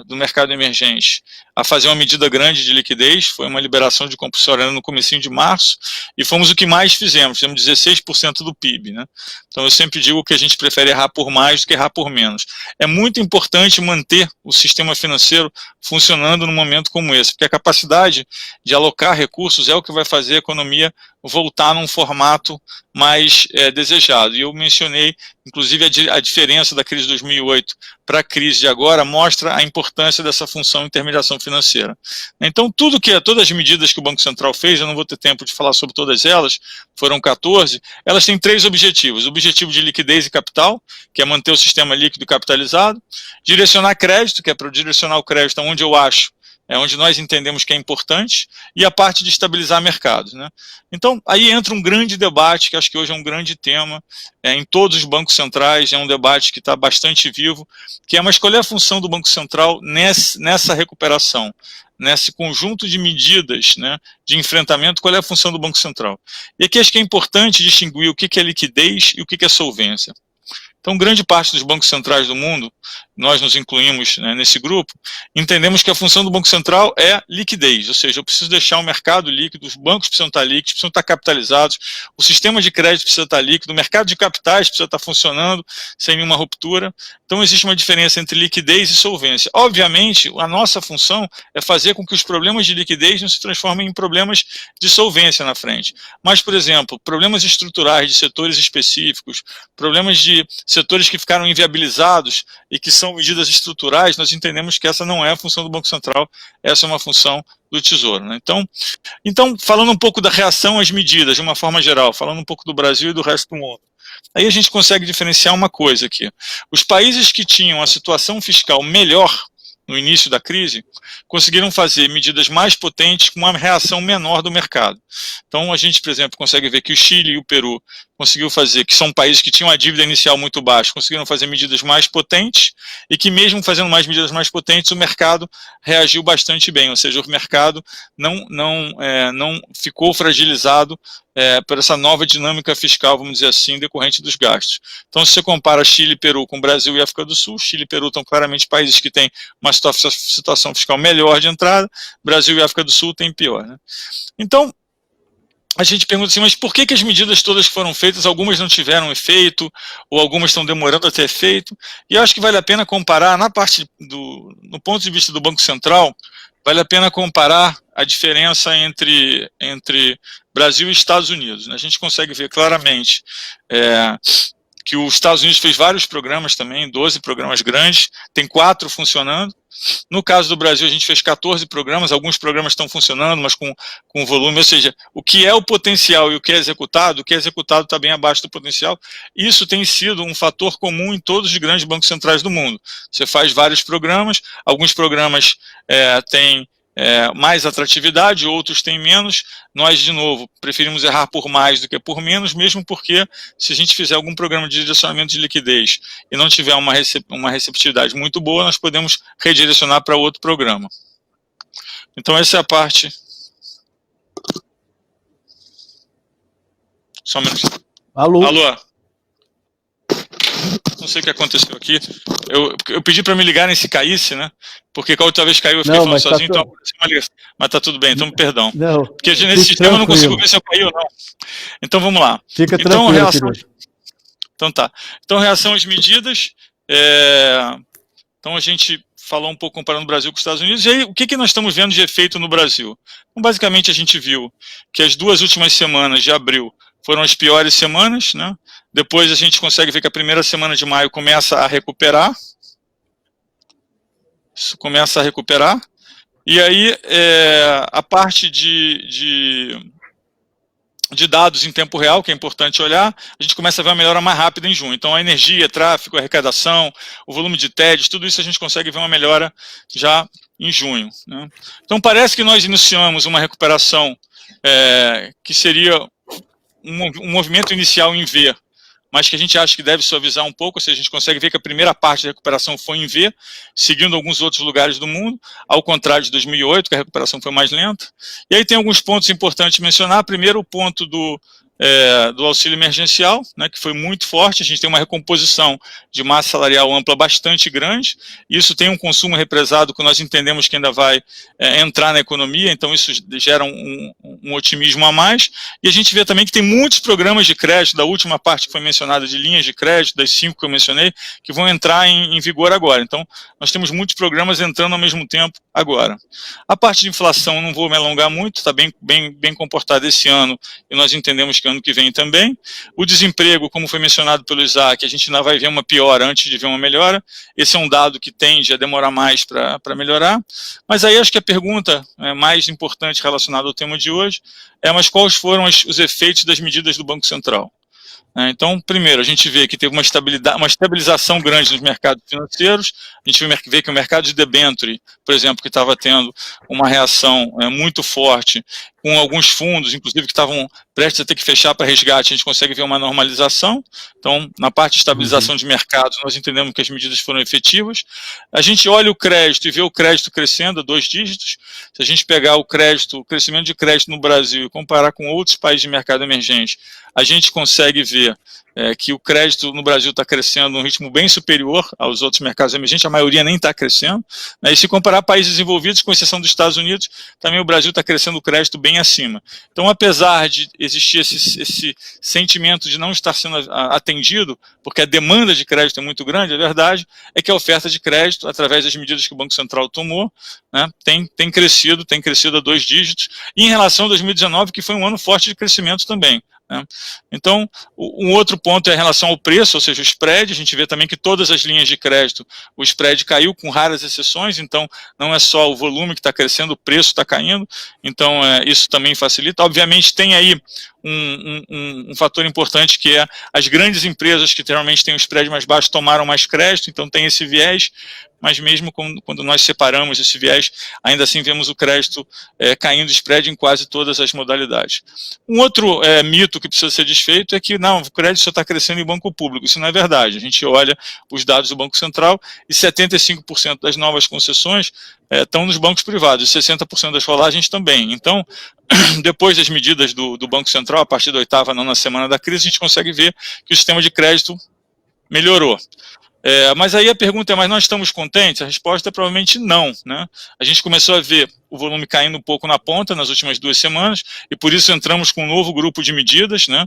do mercado emergente a fazer uma medida grande de liquidez, foi uma liberação de compulsória no comecinho de março, e fomos o que mais fizemos 16% do PIB, né? Então eu sempre digo que a gente prefere errar por mais do que errar por menos. É muito importante manter o sistema financeiro funcionando num momento como esse, porque a capacidade de alocar recursos é o que vai fazer a economia voltar num formato mais desejado. E eu mencionei, inclusive, a diferença da crise de 2008 para a crise de agora mostra a importância dessa função de intermediação financeira. Então, todas as medidas que o Banco Central fez, eu não vou ter tempo de falar sobre todas elas, foram 14, elas têm 3 objetivos: o objetivo de liquidez e capital, que é manter o sistema líquido e capitalizado; direcionar crédito, que é para direcionar o crédito onde eu acho, onde nós entendemos que é importante; e a parte de estabilizar mercados, né? Então, aí entra um grande debate, que acho que hoje é um grande tema, em todos os bancos centrais, é um debate que está bastante vivo, que é: mas qual é a função do Banco Central nessa recuperação, nesse conjunto de medidas, né, de enfrentamento? Qual é a função do Banco Central? E aqui acho que é importante distinguir o que é liquidez e o que é solvência. Então, grande parte dos bancos centrais do mundo, nós nos incluímos, né, nesse grupo, entendemos que a função do Banco Central é liquidez, ou seja, eu preciso deixar o mercado líquido, os bancos precisam estar líquidos, precisam estar capitalizados, o sistema de crédito precisa estar líquido, o mercado de capitais precisa estar funcionando sem nenhuma ruptura. Então, existe uma diferença entre liquidez e solvência. Obviamente, a nossa função é fazer com que os problemas de liquidez não se transformem em problemas de solvência na frente. Mas, por exemplo, problemas estruturais de setores específicos, problemas de setores que ficaram inviabilizados e que são medidas estruturais, nós entendemos que essa não é a função do Banco Central, essa é uma função do Tesouro, né? Então, falando um pouco da reação às medidas, de uma forma geral, falando um pouco do Brasil e do resto do mundo, aí a gente consegue diferenciar uma coisa aqui: os países que tinham a situação fiscal melhor no início da crise, conseguiram fazer medidas mais potentes com uma reação menor do mercado. Então a gente, por exemplo, consegue ver que o Chile e o Peru conseguiu fazer, que são países que tinham a dívida inicial muito baixa, conseguiram fazer medidas mais potentes, e que mesmo fazendo medidas mais potentes, o mercado reagiu bastante bem, ou seja, o mercado não ficou fragilizado por essa nova dinâmica fiscal, vamos dizer assim, decorrente dos gastos. Então, se você compara Chile e Peru com Brasil e África do Sul, Chile e Peru estão claramente países que têm uma situação fiscal melhor de entrada, Brasil e África do Sul têm pior, né? Então, a gente pergunta assim: mas por que as medidas todas que foram feitas, algumas não tiveram efeito, ou algumas estão demorando a ter efeito? E eu acho que vale a pena comparar, no ponto de vista do Banco Central, vale a pena comparar a diferença entre Brasil e Estados Unidos, né? A gente consegue ver claramente que os Estados Unidos fez vários programas também, 12 programas grandes, tem 4 funcionando. No caso do Brasil, a gente fez 14 programas, alguns programas estão funcionando, mas com volume, ou seja, o que é o potencial e o que é executado está bem abaixo do potencial. Isso tem sido um fator comum em todos os grandes bancos centrais do mundo. Você faz vários programas, alguns programas têm mais atratividade, outros têm menos. Nós, de novo, preferimos errar por mais do que por menos, mesmo porque se a gente fizer algum programa de direcionamento de liquidez e não tiver uma receptividade muito boa, nós podemos redirecionar para outro programa. Então essa é a parte... Só um minutinho. Alô? Alô? Não sei o que aconteceu aqui. Eu pedi para me ligarem se caísse, né? Porque a outra vez caiu, eu fiquei falando sozinho, então uma ligação. Mas tá tudo bem, então perdão. Não, porque nesse sistema eu não consigo ver se eu caí ou não. Então vamos lá. Fica então, tranquilo, Então tá. Então, reação às medidas. Então a gente falou um pouco comparando o Brasil com os Estados Unidos. E aí, o que nós estamos vendo de efeito no Brasil? Então, basicamente, a gente viu que as 2 últimas semanas de abril foram as piores semanas, né? Depois a gente consegue ver que a primeira semana de maio começa a recuperar. Isso começa a recuperar. E aí, a parte de dados em tempo real, que é importante olhar, a gente começa a ver uma melhora mais rápida em junho. Então, a energia, tráfego, arrecadação, o volume de TEDs, tudo isso a gente consegue ver uma melhora já em junho, né? Então, parece que nós iniciamos uma recuperação que seria um movimento inicial em V, mas que a gente acha que deve suavizar um pouco, ou seja, a gente consegue ver que a primeira parte da recuperação foi em V, seguindo alguns outros lugares do mundo, ao contrário de 2008, que a recuperação foi mais lenta. E aí tem alguns pontos importantes de mencionar. Primeiro, o ponto do auxílio emergencial, né, que foi muito forte. A gente tem uma recomposição de massa salarial ampla bastante grande. Isso tem um consumo represado que nós entendemos que ainda vai entrar na economia, então isso gera um otimismo a mais. E a gente vê também que tem muitos programas de crédito, da última parte que foi mencionada de linhas de crédito, das 5 que eu mencionei, que vão entrar em vigor agora. Então, nós temos muitos programas entrando ao mesmo tempo agora. A parte de inflação, eu não vou me alongar muito, está bem comportada esse ano, e nós entendemos que ano que vem também. O desemprego, como foi mencionado pelo Isaac, a gente ainda vai ver uma piora antes de ver uma melhora. Esse é um dado que tende a demorar mais para melhorar. Mas aí acho que a pergunta mais importante relacionada ao tema de hoje mas quais foram os efeitos das medidas do Banco Central? Então, primeiro, a gente vê que teve uma estabilização grande nos mercados financeiros. A gente vê que o mercado de debenture, por exemplo, que estava tendo uma reação muito forte, com alguns fundos, inclusive, que estavam prestes a ter que fechar para resgate, a gente consegue ver uma normalização. Então, na parte de estabilização de mercados, nós entendemos que as medidas foram efetivas. A gente olha o crédito e vê o crédito crescendo a 2 dígitos. Se a gente pegar o crescimento de crédito no Brasil e comparar com outros países de mercado emergente, a gente consegue ver que o crédito no Brasil está crescendo num ritmo bem superior aos outros mercados emergentes, a maioria nem está crescendo, né? E se comparar países desenvolvidos, com exceção dos Estados Unidos, também o Brasil está crescendo o crédito bem acima. Então, apesar de existir esse sentimento de não estar sendo atendido, porque a demanda de crédito é muito grande, a verdade é que a oferta de crédito, através das medidas que o Banco Central tomou, né, tem crescido a 2 dígitos, e em relação a 2019, que foi um ano forte de crescimento também. Então, um outro ponto é em relação ao preço, ou seja, o spread. A gente vê também que todas as linhas de crédito, o spread caiu, com raras exceções. Então, não é só o volume que está crescendo, o preço está caindo. Então, isso também facilita. Obviamente, tem aí um fator importante, que é as grandes empresas que geralmente têm o spread mais baixo tomaram mais crédito, então tem esse viés. Mas mesmo quando nós separamos esse viés, ainda assim vemos o crédito caindo spread em quase todas as modalidades. Um outro mito que precisa ser desfeito é que não, o crédito só está crescendo em banco público. Isso não é verdade. A gente olha os dados do Banco Central e 75% das novas concessões estão nos bancos privados, e 60% das rolagens também. Então, depois das medidas do Banco Central, a partir da 8ª, 9ª semana da crise, a gente consegue ver que o sistema de crédito melhorou. Mas aí a pergunta é, mas nós estamos contentes? A resposta é provavelmente não, né? A gente começou a ver o volume caindo um pouco na ponta nas últimas 2 semanas, e por isso entramos com um novo grupo de medidas, né?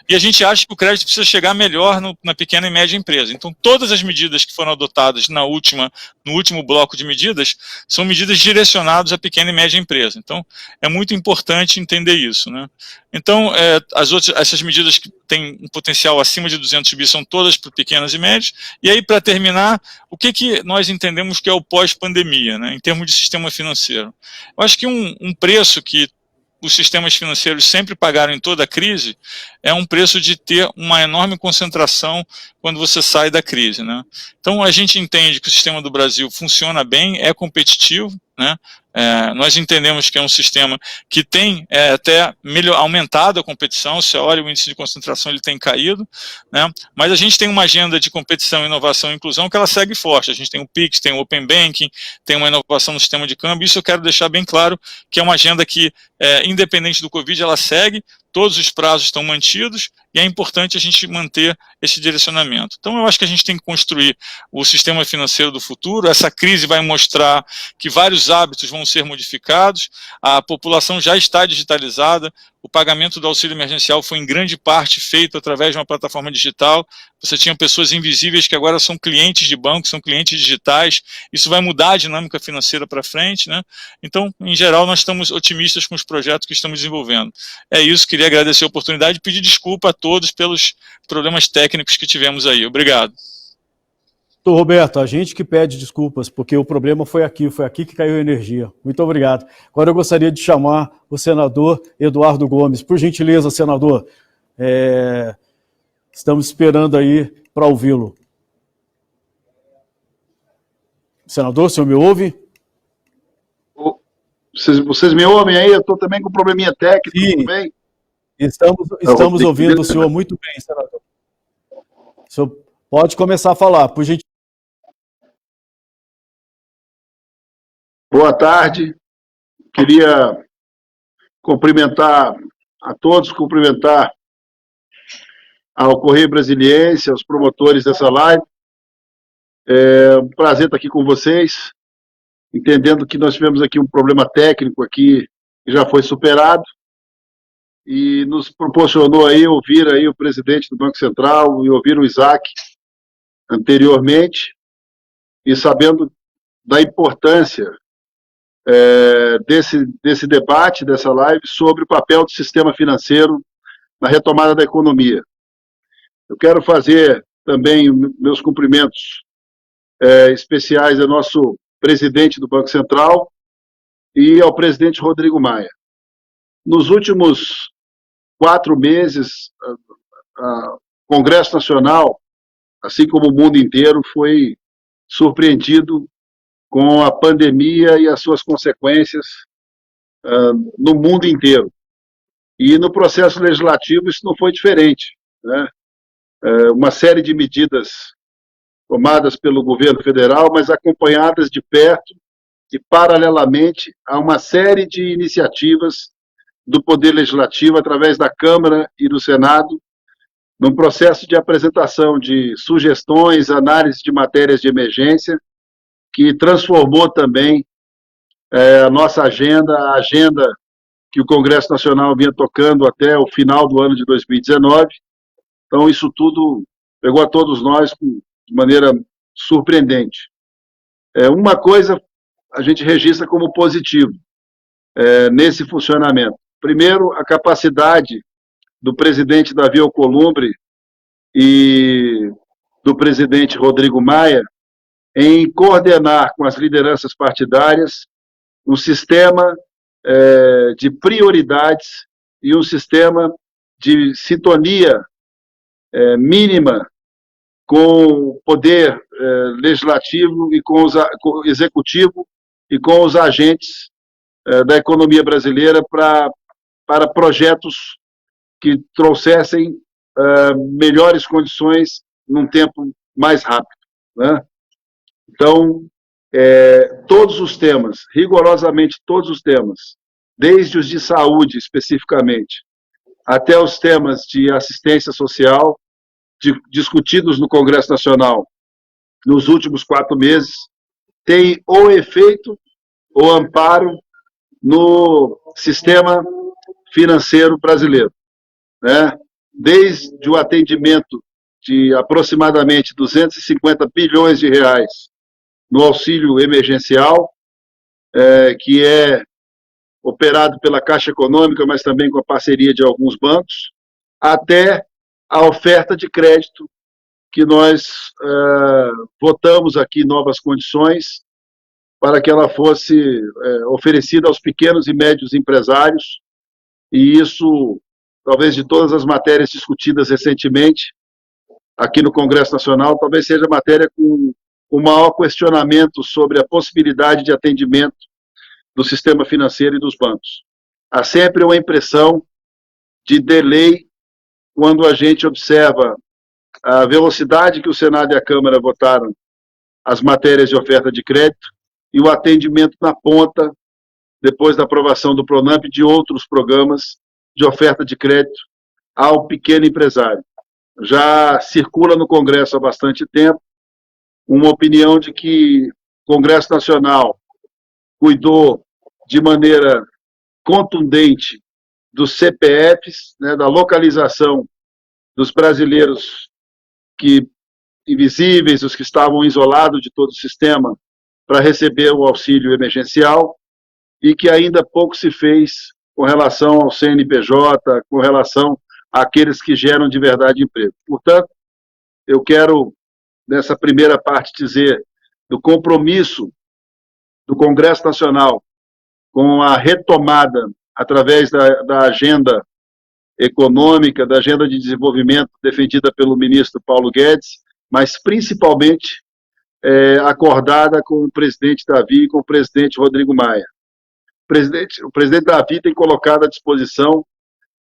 E a gente acha que o crédito precisa chegar melhor na pequena e média empresa. Então, todas as medidas que foram adotadas no último bloco de medidas são medidas direcionadas à pequena e média empresa. Então, é muito importante entender isso, né? Então, essas medidas que têm um potencial acima de 200 bi são todas para pequenas e médias. E aí, para terminar, o que nós entendemos que é o pós-pandemia, né, em termos de sistema financeiro? Eu acho que um preço que os sistemas financeiros sempre pagaram em toda a crise é um preço de ter uma enorme concentração quando você sai da crise, né? Então, a gente entende que o sistema do Brasil funciona bem, é competitivo, né? Nós entendemos que é um sistema que tem até aumentado a competição. Se olha, o índice de concentração ele tem caído, né? Mas a gente tem uma agenda de competição, inovação e inclusão que ela segue forte. A gente tem o Pix, tem o Open Banking, tem uma inovação no sistema de câmbio. Isso eu quero deixar bem claro, que é uma agenda que, independente do Covid, ela segue, todos os prazos estão mantidos, e é importante a gente manter esse direcionamento. Então eu acho que a gente tem que construir o sistema financeiro do futuro. Essa crise vai mostrar que vários hábitos vão ser modificados, a população já está digitalizada, o pagamento do auxílio emergencial foi em grande parte feito através de uma plataforma digital. Você tinha pessoas invisíveis que agora são clientes de banco, são clientes digitais. Isso vai mudar a dinâmica financeira para frente, né? Então, em geral, nós estamos otimistas com os projetos que estamos desenvolvendo. É isso, queria agradecer a oportunidade e pedir desculpa a todos pelos problemas técnicos que tivemos aí. Obrigado. Doutor Roberto, a gente que pede desculpas, porque o problema foi aqui que caiu a energia. Muito obrigado. Agora eu gostaria de chamar o senador Eduardo Gomes. Por gentileza, senador, estamos esperando aí para ouvi-lo. Senador, o senhor me ouve? Vocês me ouvem aí? Eu estou também com um probleminha técnico, Sim, tudo bem? estamos ouvindo o senhor muito bem, senador. O senhor pode começar a falar, por gentileza. Boa tarde. Queria cumprimentar a todos, cumprimentar ao Correio Brasiliense, aos promotores dessa live. É um prazer estar aqui com vocês, entendendo que nós tivemos aqui um problema técnico aqui que já foi superado e nos proporcionou aí ouvir aí o presidente do Banco Central e ouvir o Isaac anteriormente, e sabendo da importância desse debate, dessa live, sobre o papel do sistema financeiro na retomada da economia. Eu quero fazer também meus cumprimentos especiais ao nosso presidente do Banco Central e ao presidente Rodrigo Maia. Nos últimos 4 meses, o Congresso Nacional, assim como o mundo inteiro, foi surpreendido com a pandemia e as suas consequências no mundo inteiro. E no processo legislativo isso não foi diferente, né? Uma série de medidas tomadas pelo governo federal, mas acompanhadas de perto e paralelamente a uma série de iniciativas do Poder Legislativo através da Câmara e do Senado, num processo de apresentação de sugestões, análise de matérias de emergência, que transformou também a nossa agenda, a agenda que o Congresso Nacional vinha tocando até o final do ano de 2019. Então, isso tudo pegou a todos nós de maneira surpreendente. Uma coisa a gente registra como positivo nesse funcionamento. Primeiro, a capacidade do presidente Davi Alcolumbre e do presidente Rodrigo Maia em coordenar com as lideranças partidárias um sistema de prioridades e um sistema de sintonia mínima com o poder legislativo e com o executivo e com os agentes da economia brasileira para projetos que trouxessem melhores condições num tempo mais rápido, né? Então, todos os temas, rigorosamente todos os temas, desde os de saúde especificamente, até os temas de assistência social, discutidos no Congresso Nacional nos últimos 4 meses, têm ou efeito ou amparo no sistema financeiro brasileiro, né? Desde o atendimento de aproximadamente 250 bilhões de reais no auxílio emergencial, que é operado pela Caixa Econômica, mas também com a parceria de alguns bancos, até a oferta de crédito, que nós votamos aqui novas condições para que ela fosse oferecida aos pequenos e médios empresários, e isso, talvez de todas as matérias discutidas recentemente aqui no Congresso Nacional, talvez seja a matéria com o maior questionamento sobre a possibilidade de atendimento do sistema financeiro e dos bancos. Há sempre uma impressão de delay quando a gente observa a velocidade que o Senado e a Câmara votaram as matérias de oferta de crédito e o atendimento na ponta, depois da aprovação do Pronamp e de outros programas de oferta de crédito ao pequeno empresário. Já circula no Congresso há bastante tempo uma opinião de que o Congresso Nacional cuidou de maneira contundente dos CPFs, né, da localização dos brasileiros que invisíveis, os que estavam isolados de todo o sistema para receber o auxílio emergencial, e que ainda pouco se fez com relação ao CNPJ, com relação àqueles que geram de verdade emprego. Portanto, eu quero, nessa primeira parte, dizer do compromisso do Congresso Nacional com a retomada, através da agenda econômica, da agenda de desenvolvimento defendida pelo ministro Paulo Guedes, mas principalmente acordada com o presidente Davi e com o presidente Rodrigo Maia. O presidente Davi tem colocado à disposição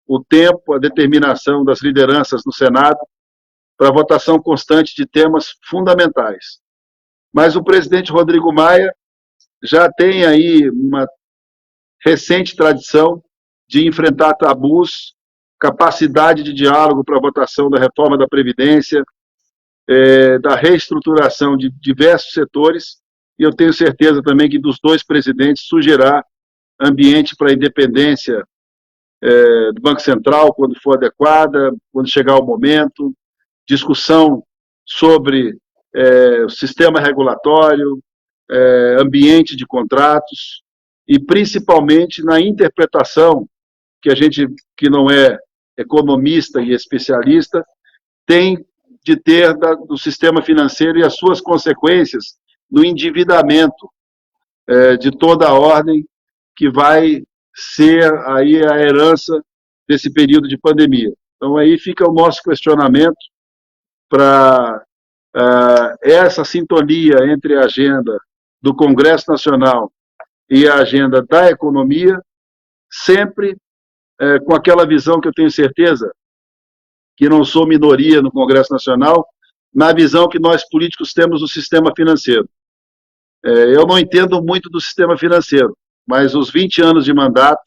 o tempo, a determinação das lideranças no Senado para a votação constante de temas fundamentais. Mas o presidente Rodrigo Maia já tem aí uma recente tradição de enfrentar tabus, capacidade de diálogo para a votação da reforma da Previdência, da reestruturação de diversos setores, e eu tenho certeza também que dos dois presidentes surgirá ambiente para a independência do Banco Central, quando for adequada, quando chegar o momento, discussão sobre o sistema regulatório, ambiente de contratos, e principalmente na interpretação que a gente, que não é economista e especialista, tem de ter do sistema financeiro e as suas consequências no endividamento de toda a ordem, que vai ser aí a herança desse período de pandemia. Então aí fica o nosso questionamento para essa sintonia entre a agenda do Congresso Nacional e a agenda da economia, sempre com aquela visão que eu tenho certeza que não sou minoria no Congresso Nacional, na visão que nós políticos temos do sistema financeiro. Eu não entendo muito do sistema financeiro, mas os 20 anos de mandato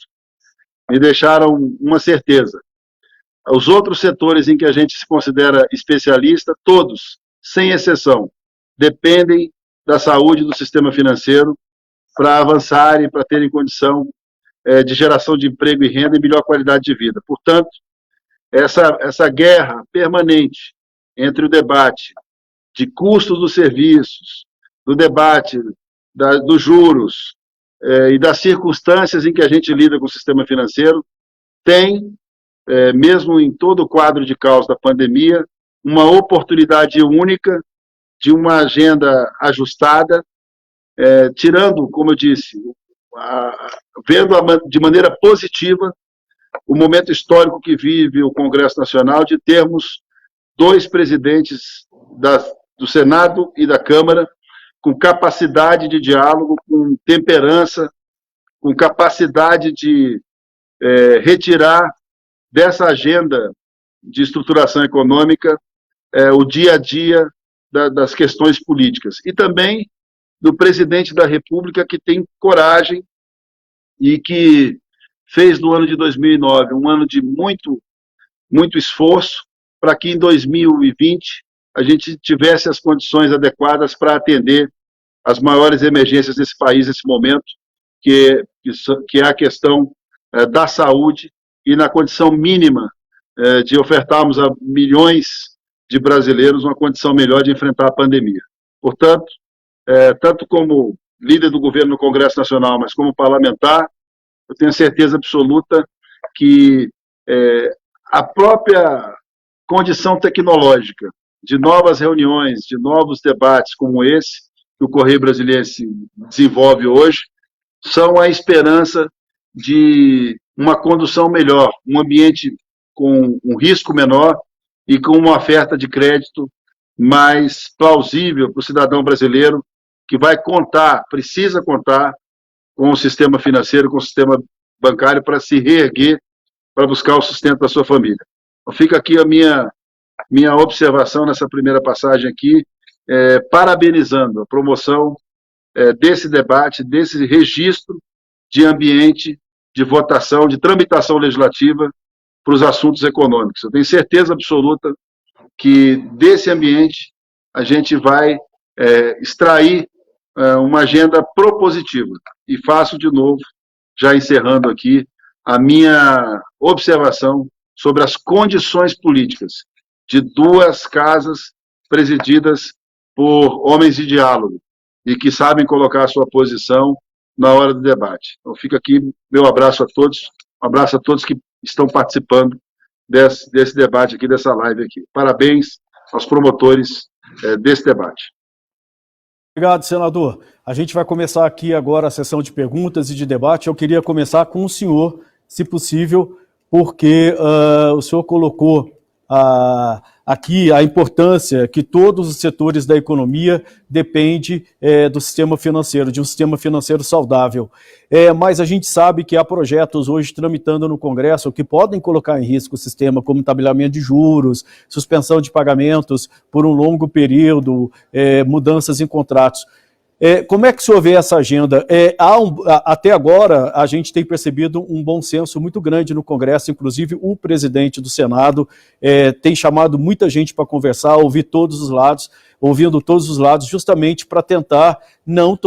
me deixaram uma certeza. Os outros setores em que a gente se considera especialista, todos, sem exceção, dependem da saúde do sistema financeiro para avançarem, para terem condição de geração de emprego e renda e melhor qualidade de vida. Portanto, essa guerra permanente entre o debate de custos dos serviços, do debate dos juros e das circunstâncias em que a gente lida com o sistema financeiro, tem, mesmo em todo o quadro de caos da pandemia, uma oportunidade única de uma agenda ajustada, tirando, como eu disse, vendo de maneira positiva o momento histórico que vive o Congresso Nacional, de termos dois presidentes do Senado e da Câmara com capacidade de diálogo, com temperança, com capacidade de retirar dessa agenda de estruturação econômica o dia a dia das questões políticas. E também do presidente da República, que tem coragem e que fez do ano de 2009 um ano de muito esforço para que em 2020 a gente tivesse as condições adequadas para atender as maiores emergências desse país nesse momento, que é a questão da saúde e na condição mínima de ofertarmos a milhões de brasileiros uma condição melhor de enfrentar a pandemia. Portanto, tanto como líder do governo no Congresso Nacional, mas como parlamentar, eu tenho certeza absoluta que a própria condição tecnológica de novas reuniões, de novos debates como esse, que o Correio Brasiliense desenvolve hoje, são a esperança de uma condução melhor, um ambiente com um risco menor e com uma oferta de crédito mais plausível para o cidadão brasileiro, que vai contar, precisa contar com o sistema financeiro, com o sistema bancário, para se reerguer, para buscar o sustento da sua família. Então, fica aqui a minha observação nessa primeira passagem aqui, parabenizando a promoção desse debate, desse registro de ambiente, de votação, de tramitação legislativa para os assuntos econômicos. Eu tenho certeza absoluta que desse ambiente a gente vai extrair uma agenda propositiva. E faço de novo, já encerrando aqui, a minha observação sobre as condições políticas de duas casas presididas por homens de diálogo e que sabem colocar a sua posição na hora do debate. Então fica aqui meu abraço a todos, um abraço a todos que estão participando desse debate aqui, dessa live aqui. Parabéns aos promotores desse debate. Obrigado, senador. A gente vai começar aqui agora a sessão de perguntas e de debate. Eu queria começar com o senhor, se possível, porque o senhor colocou aqui a importância que todos os setores da economia dependem do sistema financeiro, de um sistema financeiro saudável. Mas a gente sabe que há projetos hoje tramitando no Congresso que podem colocar em risco o sistema, como tabelamento de juros, suspensão de pagamentos por um longo período, mudanças em contratos. Como é que o senhor vê essa agenda? Até agora, a gente tem percebido um bom senso muito grande no Congresso, inclusive o presidente do Senado tem chamado muita gente para conversar, ouvindo todos os lados, justamente para tentar não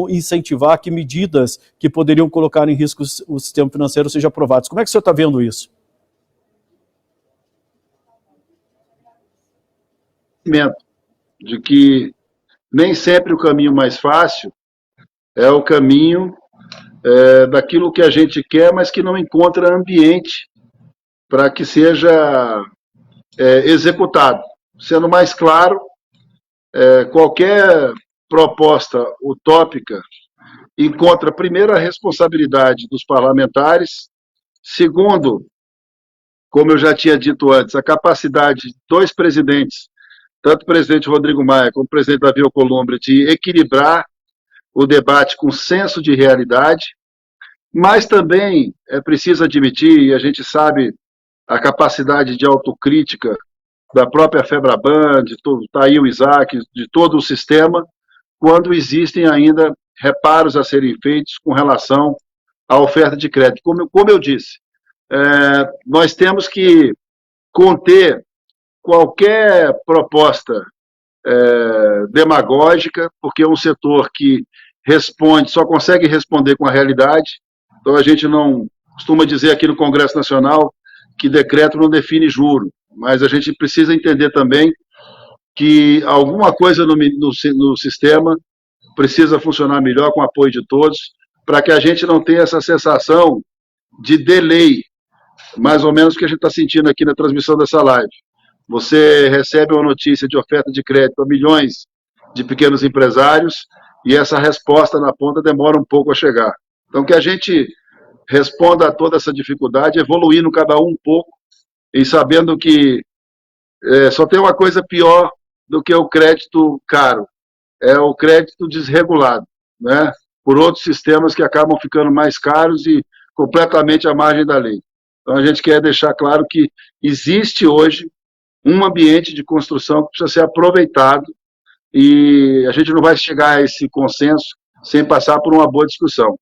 incentivar que medidas que poderiam colocar em risco o sistema financeiro sejam aprovadas. Como é que o senhor está vendo isso? De que nem sempre o caminho mais fácil é o caminho daquilo que a gente quer, mas que não encontra ambiente para que seja executado. Sendo mais claro, qualquer proposta utópica encontra, primeiro, a responsabilidade dos parlamentares, segundo, como eu já tinha dito antes, a capacidade de dois presidentes, tanto o presidente Rodrigo Maia como o presidente Davi Alcolumbre, de equilibrar o debate com senso de realidade, mas também é preciso admitir, e a gente sabe a capacidade de autocrítica da própria FEBRABAN, tá aí o Isaac, de todo o sistema, quando existem ainda reparos a serem feitos com relação à oferta de crédito. Como eu disse, nós temos que conter qualquer proposta demagógica, porque é um setor que só consegue responder com a realidade. Então a gente não costuma dizer aqui no Congresso Nacional que decreto não define juro, mas a gente precisa entender também que alguma coisa no sistema precisa funcionar melhor com o apoio de todos, para que a gente não tenha essa sensação de delay, mais ou menos o que a gente está sentindo aqui na transmissão dessa live. Você recebe uma notícia de oferta de crédito a milhões de pequenos empresários e essa resposta na ponta demora um pouco a chegar. Então, que a gente responda a toda essa dificuldade, evoluindo cada um pouco e sabendo que só tem uma coisa pior do que o crédito caro, é o crédito desregulado, né? Por outros sistemas que acabam ficando mais caros e completamente à margem da lei. Então, a gente quer deixar claro que existe hoje um ambiente de construção que precisa ser aproveitado e a gente não vai chegar a esse consenso sem passar por uma boa discussão.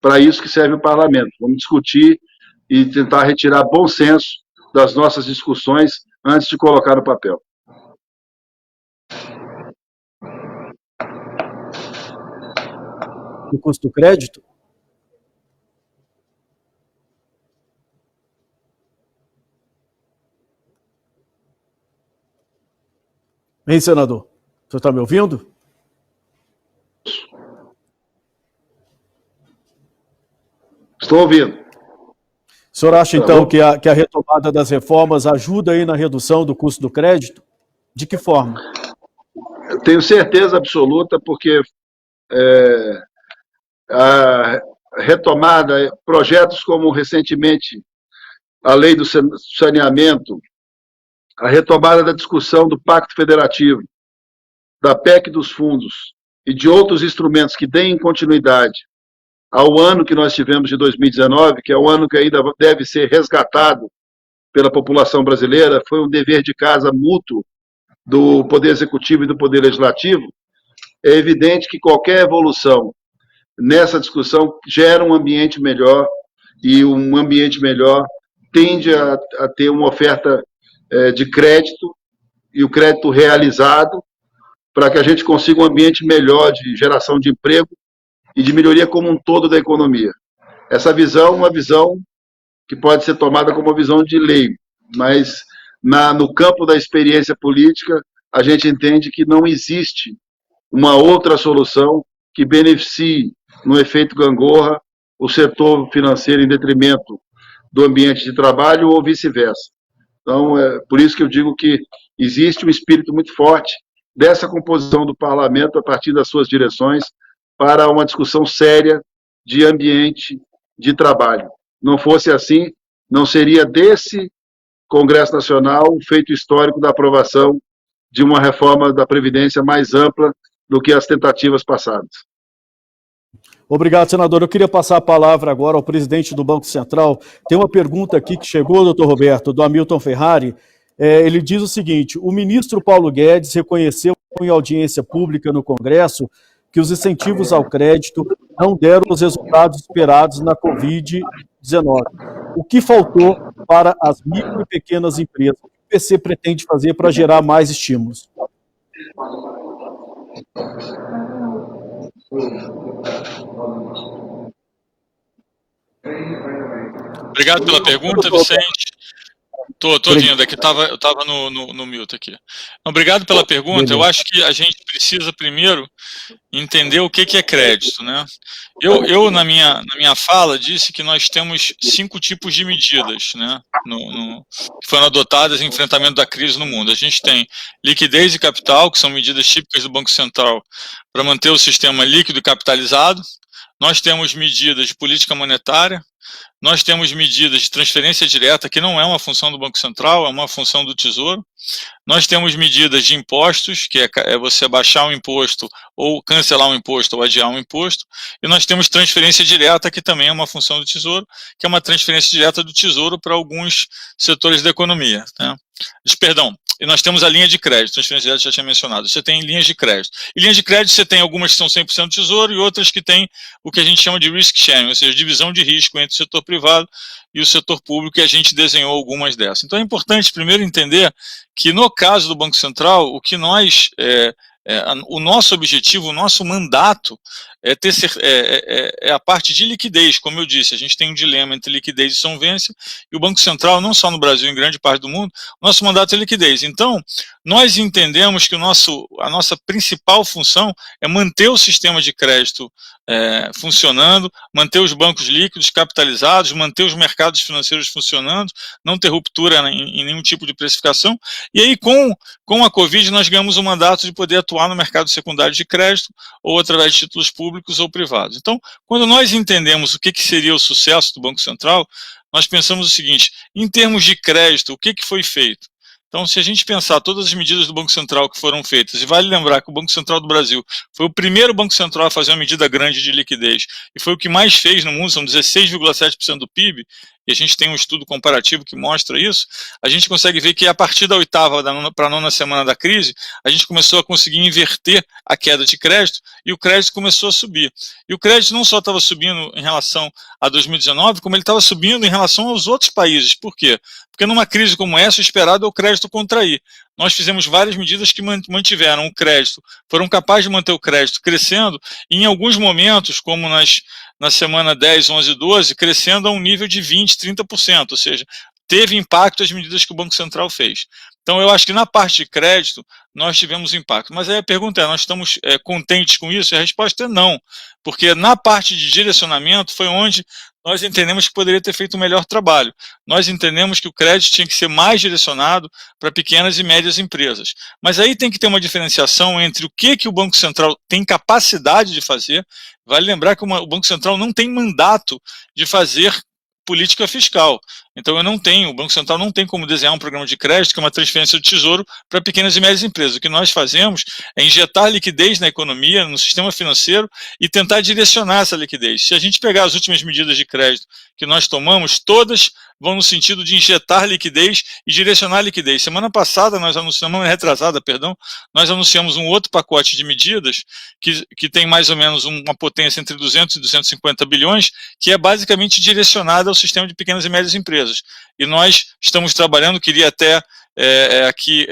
Para isso que serve o parlamento. Vamos discutir e tentar retirar bom senso das nossas discussões antes de colocar no papel. O custo do crédito? Bem, senador, o senhor está me ouvindo? Estou ouvindo. O senhor acha, então, que a retomada das reformas ajuda aí na redução do custo do crédito? De que forma? Eu tenho certeza absoluta, porque a retomada, projetos como recentemente a lei do saneamento, a retomada da discussão do Pacto Federativo, da PEC dos fundos e de outros instrumentos que deem continuidade ao ano que nós tivemos de 2019, que é um ano que ainda deve ser resgatado pela população brasileira, foi um dever de casa mútuo do Poder Executivo e do Poder Legislativo. É evidente que qualquer evolução nessa discussão gera um ambiente melhor, e um ambiente melhor tende a ter uma oferta de crédito, e o crédito realizado, para que a gente consiga um ambiente melhor de geração de emprego e de melhoria como um todo da economia. Essa visão é uma visão que pode ser tomada como uma visão de leigo, mas no campo da experiência política, a gente entende que não existe uma outra solução que beneficie, no efeito gangorra, o setor financeiro em detrimento do ambiente de trabalho ou vice-versa. Então, é por isso que eu digo que existe um espírito muito forte dessa composição do parlamento, a partir das suas direções, para uma discussão séria de ambiente de trabalho. Não fosse assim, não seria desse Congresso Nacional um feito histórico da aprovação de uma reforma da Previdência mais ampla do que as tentativas passadas. Obrigado, senador. Eu queria passar a palavra agora ao presidente do Banco Central. Tem uma pergunta aqui que chegou, doutor Roberto, do Hamilton Ferrari. Ele diz o seguinte: o ministro Paulo Guedes reconheceu em audiência pública no Congresso que os incentivos ao crédito não deram os resultados esperados na Covid-19. O que faltou para as micro e pequenas empresas? O que o PC pretende fazer para gerar mais estímulos? Obrigado pela pergunta, Vicente. Tô ouvindo, aqui eu estava no mute aqui. Obrigado pela pergunta. Eu acho que a gente precisa primeiro entender o que é crédito, né? Eu na minha fala, disse que nós temos 5 tipos de medidas, né, que foram adotadas em enfrentamento da crise no mundo. A gente tem liquidez e capital, que são medidas típicas do Banco Central para manter o sistema líquido e capitalizado. Nós temos medidas de política monetária. Nós temos medidas de transferência direta, que não é uma função do Banco Central, é uma função do Tesouro. Nós temos medidas de impostos, que é você baixar um imposto, ou cancelar um imposto, ou adiar um imposto. E nós temos transferência direta, que também é uma função do Tesouro, que é uma transferência direta do Tesouro para alguns setores da economia, né? Perdão, e nós temos a linha de crédito, transferência direta já tinha mencionado. Você tem linhas de crédito. E linhas de crédito você tem algumas que são 100% do Tesouro e outras que têm o que a gente chama de risk sharing, ou seja, divisão de risco entre o setor privado e o setor público, e a gente desenhou algumas dessas. Então é importante primeiro entender que no caso do Banco Central, o que nós, o nosso objetivo, o nosso mandato é a parte de liquidez. Como eu disse, a gente tem um dilema entre liquidez e solvência, e o Banco Central, não só no Brasil, em grande parte do mundo, nosso mandato é liquidez. Então, nós entendemos que a nossa principal função é manter o sistema de crédito funcionando, manter os bancos líquidos capitalizados, manter os mercados financeiros funcionando, não ter ruptura em nenhum tipo de precificação. E aí, com a Covid, nós ganhamos o mandato de poder atuar no mercado secundário de crédito, ou através de títulos públicos ou privados. Então, quando nós entendemos o que seria o sucesso do Banco Central, nós pensamos o seguinte: em termos de crédito, o que foi feito? Então, se a gente pensar todas as medidas do Banco Central que foram feitas, e vale lembrar que o Banco Central do Brasil foi o primeiro Banco Central a fazer uma medida grande de liquidez, e foi o que mais fez no mundo, são 16,7% do PIB, e a gente tem um estudo comparativo que mostra isso. A gente consegue ver que a partir da 8ª para a 9ª semana da crise, a gente começou a conseguir inverter a queda de crédito, e o crédito começou a subir. E o crédito não só estava subindo em relação a 2019, como ele estava subindo em relação aos outros países. Por quê? Porque numa crise como essa, o esperado é o crédito contrair. Nós fizemos várias medidas que mantiveram o crédito, foram capazes de manter o crédito crescendo, e em alguns momentos, como na semana 10, 11, 12, crescendo a um nível de 20%, 30%, ou seja, teve impacto as medidas que o Banco Central fez. Então, eu acho que na parte de crédito, nós tivemos impacto. Mas aí a pergunta é, nós estamos contentes com isso? E a resposta é não, porque na parte de direcionamento foi onde nós entendemos que poderia ter feito um melhor trabalho. Nós entendemos que o crédito tinha que ser mais direcionado para pequenas e médias empresas. Mas aí tem que ter uma diferenciação entre o que o Banco Central tem capacidade de fazer. Vale lembrar que o Banco Central não tem mandato de fazer política fiscal. Então o Banco Central não tem como desenhar um programa de crédito que é uma transferência do tesouro para pequenas e médias empresas. O que nós fazemos é injetar liquidez na economia, no sistema financeiro e tentar direcionar essa liquidez. Se a gente pegar as últimas medidas de crédito que nós tomamos, todas vão no sentido de injetar liquidez e direcionar liquidez. Semana passada, semana retrasada, nós anunciamos um outro pacote de medidas que tem mais ou menos uma potência entre 200 e 250 bilhões, que é basicamente direcionada ao sistema de pequenas e médias empresas. E nós estamos trabalhando, queria até aqui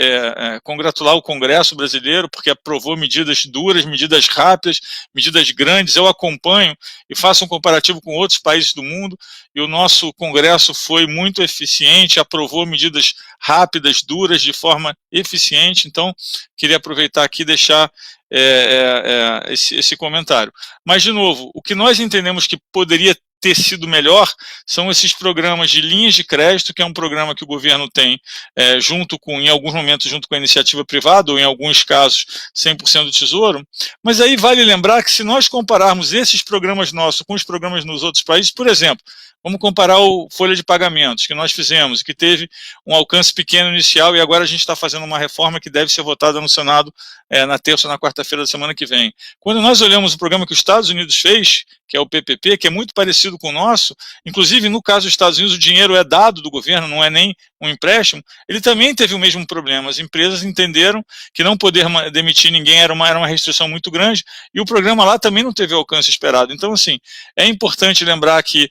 congratular o Congresso brasileiro, porque aprovou medidas duras, medidas rápidas, medidas grandes. Eu acompanho e faço um comparativo com outros países do mundo, e o nosso Congresso foi muito eficiente, aprovou medidas rápidas, duras, de forma eficiente. Então, queria aproveitar aqui e deixar esse comentário. Mas, de novo, o que nós entendemos que poderia ter sido melhor são esses programas de linhas de crédito, que é um programa que o governo tem em alguns momentos junto com a iniciativa privada, ou em alguns casos 100% do Tesouro. Mas aí vale lembrar que, se nós compararmos esses programas nossos com os programas nos outros países, por exemplo, vamos comparar o Folha de Pagamentos, que nós fizemos, que teve um alcance pequeno inicial, e agora a gente está fazendo uma reforma que deve ser votada no Senado na terça ou na quarta-feira da semana que vem. Quando nós olhamos o programa que os Estados Unidos fez, que é o PPP, que é muito parecido com o nosso, inclusive no caso dos Estados Unidos o dinheiro é dado do governo, não é nem um empréstimo, ele também teve o mesmo problema. As empresas entenderam que não poder demitir ninguém era uma restrição muito grande, e o programa lá também não teve o alcance esperado. Então, assim, é importante lembrar que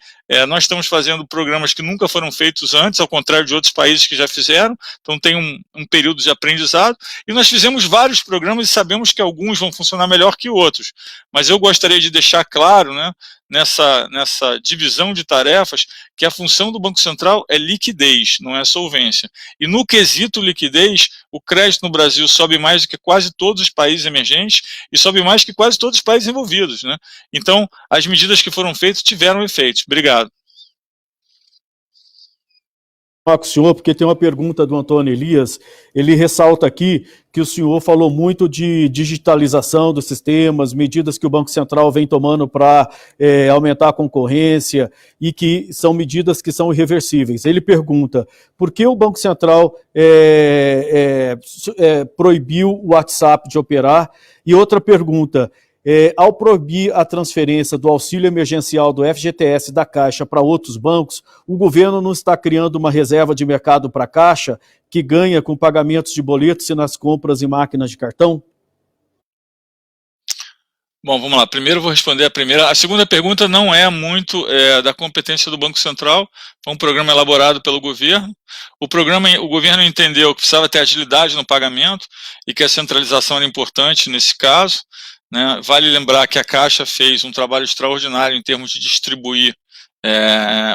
nós estamos fazendo programas que nunca foram feitos antes, ao contrário de outros países que já fizeram, então tem um período de aprendizado, e nós fizemos vários programas e sabemos que alguns vão funcionar melhor que outros, mas eu gostaria de deixar claro, né, nessa divisão de tarefas, que a função do Banco Central é liquidez, não é solvência. E no quesito liquidez, o crédito no Brasil sobe mais do que quase todos os países emergentes e sobe mais que quase todos os países envolvidos, né? Então, as medidas que foram feitas tiveram efeitos. Obrigado. Com o senhor, porque tem uma pergunta do Antônio Elias. Ele ressalta aqui que o senhor falou muito de digitalização dos sistemas, medidas que o Banco Central vem tomando para aumentar a concorrência, e que são medidas que são irreversíveis. Ele pergunta por que o Banco Central proibiu o WhatsApp de operar, e outra pergunta: ao proibir a transferência do auxílio emergencial do FGTS da Caixa para outros bancos, o governo não está criando uma reserva de mercado para a Caixa, que ganha com pagamentos de boletos e nas compras em máquinas de cartão? Bom, vamos lá. Primeiro eu vou responder a primeira. A segunda pergunta não é muito da competência do Banco Central. Foi um programa elaborado pelo governo. O governo entendeu que precisava ter agilidade no pagamento e que a centralização era importante nesse caso, né? Vale lembrar que a Caixa fez um trabalho extraordinário em termos de distribuir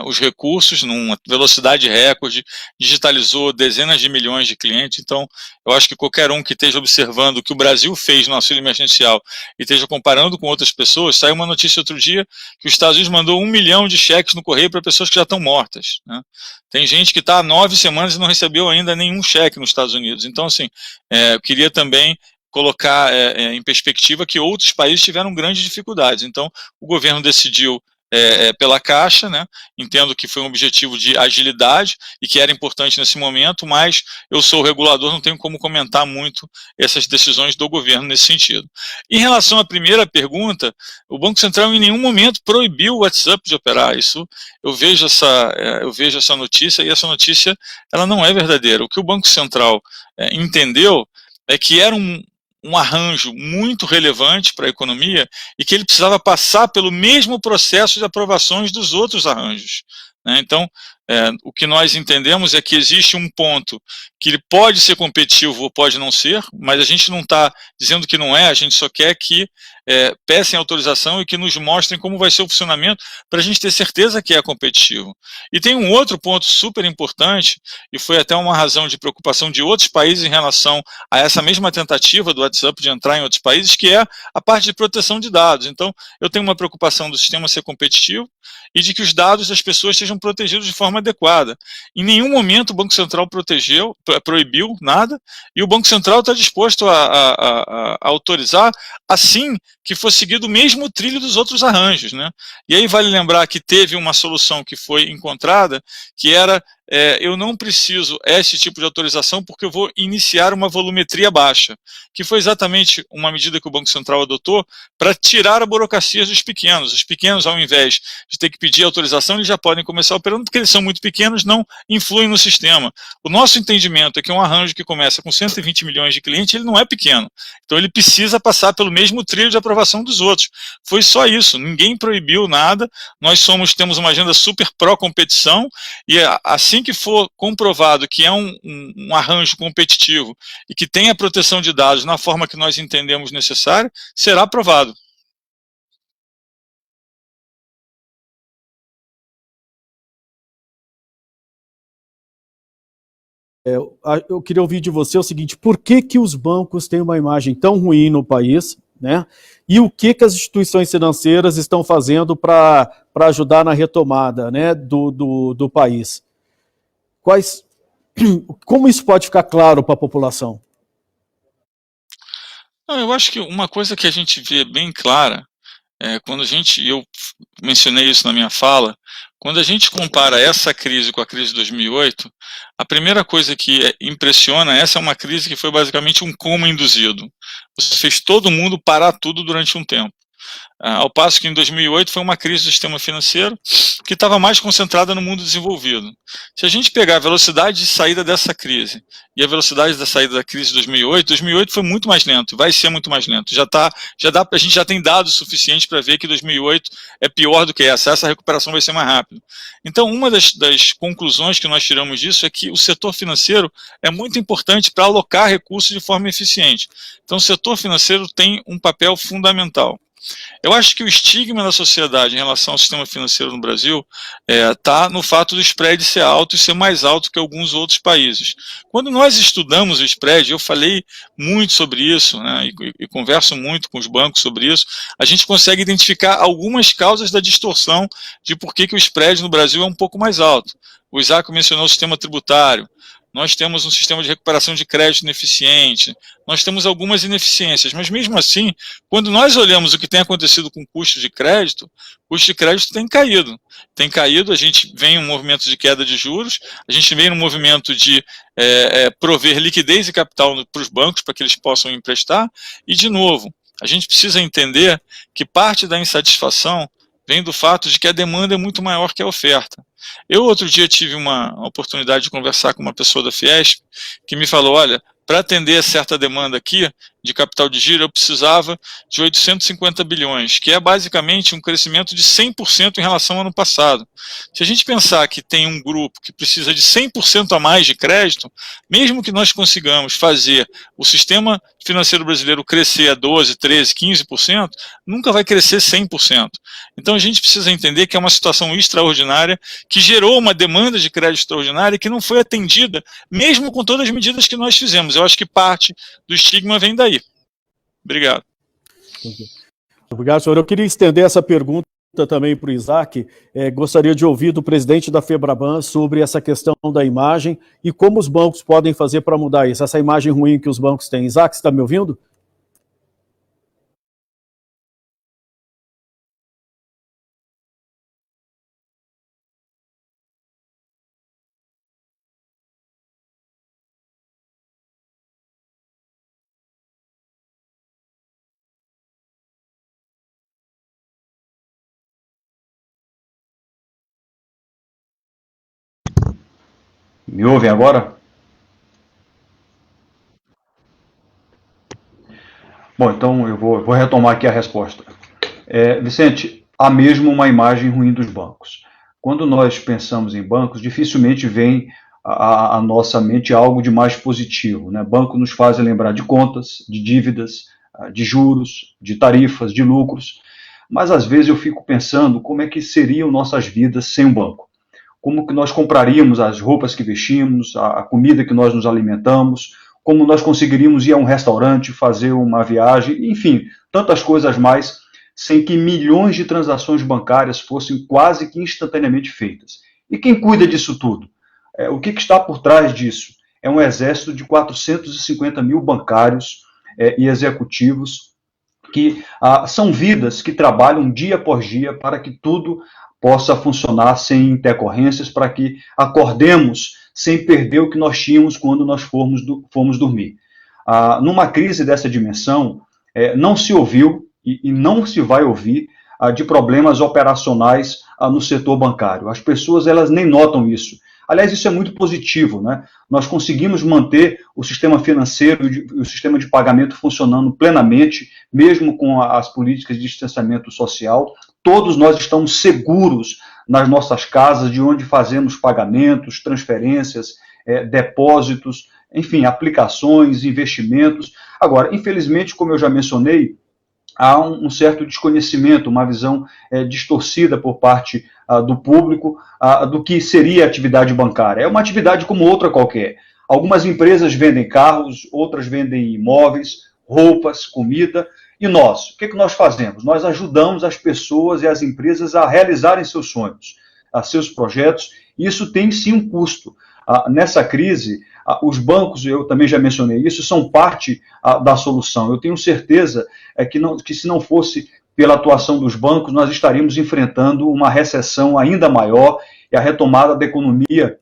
os recursos numa velocidade recorde, digitalizou dezenas de milhões de clientes. Então, eu acho que qualquer um que esteja observando o que o Brasil fez no auxílio emergencial e esteja comparando com outras pessoas, saiu uma notícia outro dia que os Estados Unidos mandou 1 milhão de cheques no correio para pessoas que já estão mortas, né? Tem gente que está há 9 semanas e não recebeu ainda nenhum cheque nos Estados Unidos. Então, assim, eu queria também colocar em perspectiva que outros países tiveram grandes dificuldades. Então, o governo decidiu pela Caixa, né? Entendo que foi um objetivo de agilidade e que era importante nesse momento, mas eu sou o regulador, não tenho como comentar muito essas decisões do governo nesse sentido. Em relação à primeira pergunta, o Banco Central em nenhum momento proibiu o WhatsApp de operar. Isso, eu vejo essa notícia, e essa notícia ela não é verdadeira. O que o Banco Central entendeu é que era um arranjo muito relevante para a economia e que ele precisava passar pelo mesmo processo de aprovações dos outros arranjos, né? Então, o que nós entendemos é que existe um ponto que ele pode ser competitivo ou pode não ser, mas a gente não está dizendo que não é, a gente só quer que peçam autorização e que nos mostrem como vai ser o funcionamento para a gente ter certeza que é competitivo. E tem um outro ponto super importante, e foi até uma razão de preocupação de outros países em relação a essa mesma tentativa do WhatsApp de entrar em outros países, que é a parte de proteção de dados. Então, eu tenho uma preocupação do sistema ser competitivo e de que os dados das pessoas sejam protegidos de forma forma adequada. Em nenhum momento o Banco Central proibiu nada, e o Banco Central está disposto a autorizar assim que for seguido o mesmo trilho dos outros arranjos, né? E aí vale lembrar que teve uma solução que foi encontrada, que era, eu não preciso esse tipo de autorização porque eu vou iniciar uma volumetria baixa, que foi exatamente uma medida que o Banco Central adotou para tirar a burocracia dos pequenos. Os pequenos, ao invés de ter que pedir autorização, eles já podem começar operando, porque eles são muito pequenos, não influem no sistema. O nosso entendimento é que um arranjo que começa com 120 milhões de clientes, ele não é pequeno. Então ele precisa passar pelo mesmo trilho de aprovação dos outros. Foi só isso, ninguém proibiu nada, nós temos uma agenda super pró-competição, e assim que for comprovado que é um arranjo competitivo e que tem a proteção de dados na forma que nós entendemos necessária, será aprovado. Eu queria ouvir de você o seguinte: por que os bancos têm uma imagem tão ruim no país, né? E o que as instituições financeiras estão fazendo para ajudar na retomada, né, do país? Como isso pode ficar claro para a população? Não, eu acho que uma coisa que a gente vê bem clara, quando eu mencionei isso na minha fala, quando a gente compara essa crise com a crise de 2008, a primeira coisa que impressiona, essa é uma crise que foi basicamente um coma induzido. Você fez todo mundo parar tudo durante um tempo. Ao passo que em 2008 foi uma crise do sistema financeiro que estava mais concentrada no mundo desenvolvido. Se a gente pegar a velocidade de saída dessa crise e a velocidade da saída da crise de 2008 foi muito mais lento, vai ser muito mais lento. A gente já tem dados suficientes para ver que 2008 é pior do que essa recuperação vai ser mais rápida. Então, uma das conclusões que nós tiramos disso é que o setor financeiro é muito importante para alocar recursos de forma eficiente. Então, o setor financeiro tem um papel fundamental. Eu acho que o estigma da sociedade em relação ao sistema financeiro no Brasil está no fato do spread ser alto e ser mais alto que alguns outros países. Quando nós estudamos o spread, eu falei muito sobre isso, né, e converso muito com os bancos sobre isso, a gente consegue identificar algumas causas da distorção de por que o spread no Brasil é um pouco mais alto. O Isaac mencionou o sistema tributário. Nós temos um sistema de recuperação de crédito ineficiente, nós temos algumas ineficiências, mas mesmo assim, quando nós olhamos o que tem acontecido com o custo de crédito tem caído. Tem caído, a gente vem em um movimento de queda de juros, a gente vem num movimento de prover liquidez e capital para os bancos, para que eles possam emprestar, e de novo, a gente precisa entender que parte da insatisfação vem do fato de que a demanda é muito maior que a oferta. Eu outro dia tive uma oportunidade de conversar com uma pessoa da Fiesp que me falou, olha, para atender certa demanda aqui de capital de giro eu precisava de 850 bilhões, que é basicamente um crescimento de 100% em relação ao ano passado. Se a gente pensar que tem um grupo que precisa de 100% a mais de crédito, mesmo que nós consigamos fazer o sistema financeiro brasileiro crescer a 12%, 13%, 15%, nunca vai crescer 100%. Então a gente precisa entender que é uma situação extraordinária, que gerou uma demanda de crédito extraordinária que não foi atendida, mesmo com todas as medidas que nós fizemos. Eu acho que parte do estigma vem daí. Obrigado. Obrigado, senhor. Eu queria estender essa pergunta também para o Isaac. Gostaria de ouvir do presidente da Febraban sobre essa questão da imagem e como os bancos podem fazer para mudar isso, essa imagem ruim que os bancos têm. Isaac, você está me ouvindo? Me ouvem agora? Bom, então eu vou retomar aqui a resposta. Vicente, há mesmo uma imagem ruim dos bancos. Quando nós pensamos em bancos, dificilmente vem à nossa mente algo de mais positivo, né? Banco nos faz lembrar de contas, de dívidas, de juros, de tarifas, de lucros, mas às vezes eu fico pensando como é que seriam nossas vidas sem um banco. Como que nós compraríamos as roupas que vestimos, a comida que nós nos alimentamos, como nós conseguiríamos ir a um restaurante, fazer uma viagem, enfim, tantas coisas mais, sem que milhões de transações bancárias fossem quase que instantaneamente feitas. E quem cuida disso tudo? O que está por trás disso? É um exército de 450 mil bancários e executivos que são vidas que trabalham dia após dia para que tudo possa funcionar sem intercorrências, para que acordemos sem perder o que nós tínhamos quando nós fomos dormir. Numa crise dessa dimensão, não se ouviu e não se vai ouvir de problemas operacionais no setor bancário. As pessoas elas nem notam isso. Aliás, isso é muito positivo, né? Nós conseguimos manter o sistema financeiro e o sistema de pagamento funcionando plenamente, mesmo com as políticas de distanciamento social. Todos nós estamos seguros nas nossas casas, de onde fazemos pagamentos, transferências, depósitos, enfim, aplicações, investimentos. Agora, infelizmente, como eu já mencionei, há um certo desconhecimento, uma visão distorcida por parte do público do que seria a atividade bancária. É uma atividade como outra qualquer. Algumas empresas vendem carros, outras vendem imóveis, roupas, comida. E nós? O que nós fazemos? Nós ajudamos as pessoas e as empresas a realizarem seus sonhos, seus projetos. E isso tem sim um custo. Nessa crise, os bancos, eu também já mencionei isso, são parte da solução. Eu tenho certeza que se não fosse pela atuação dos bancos, nós estaríamos enfrentando uma recessão ainda maior e a retomada da economia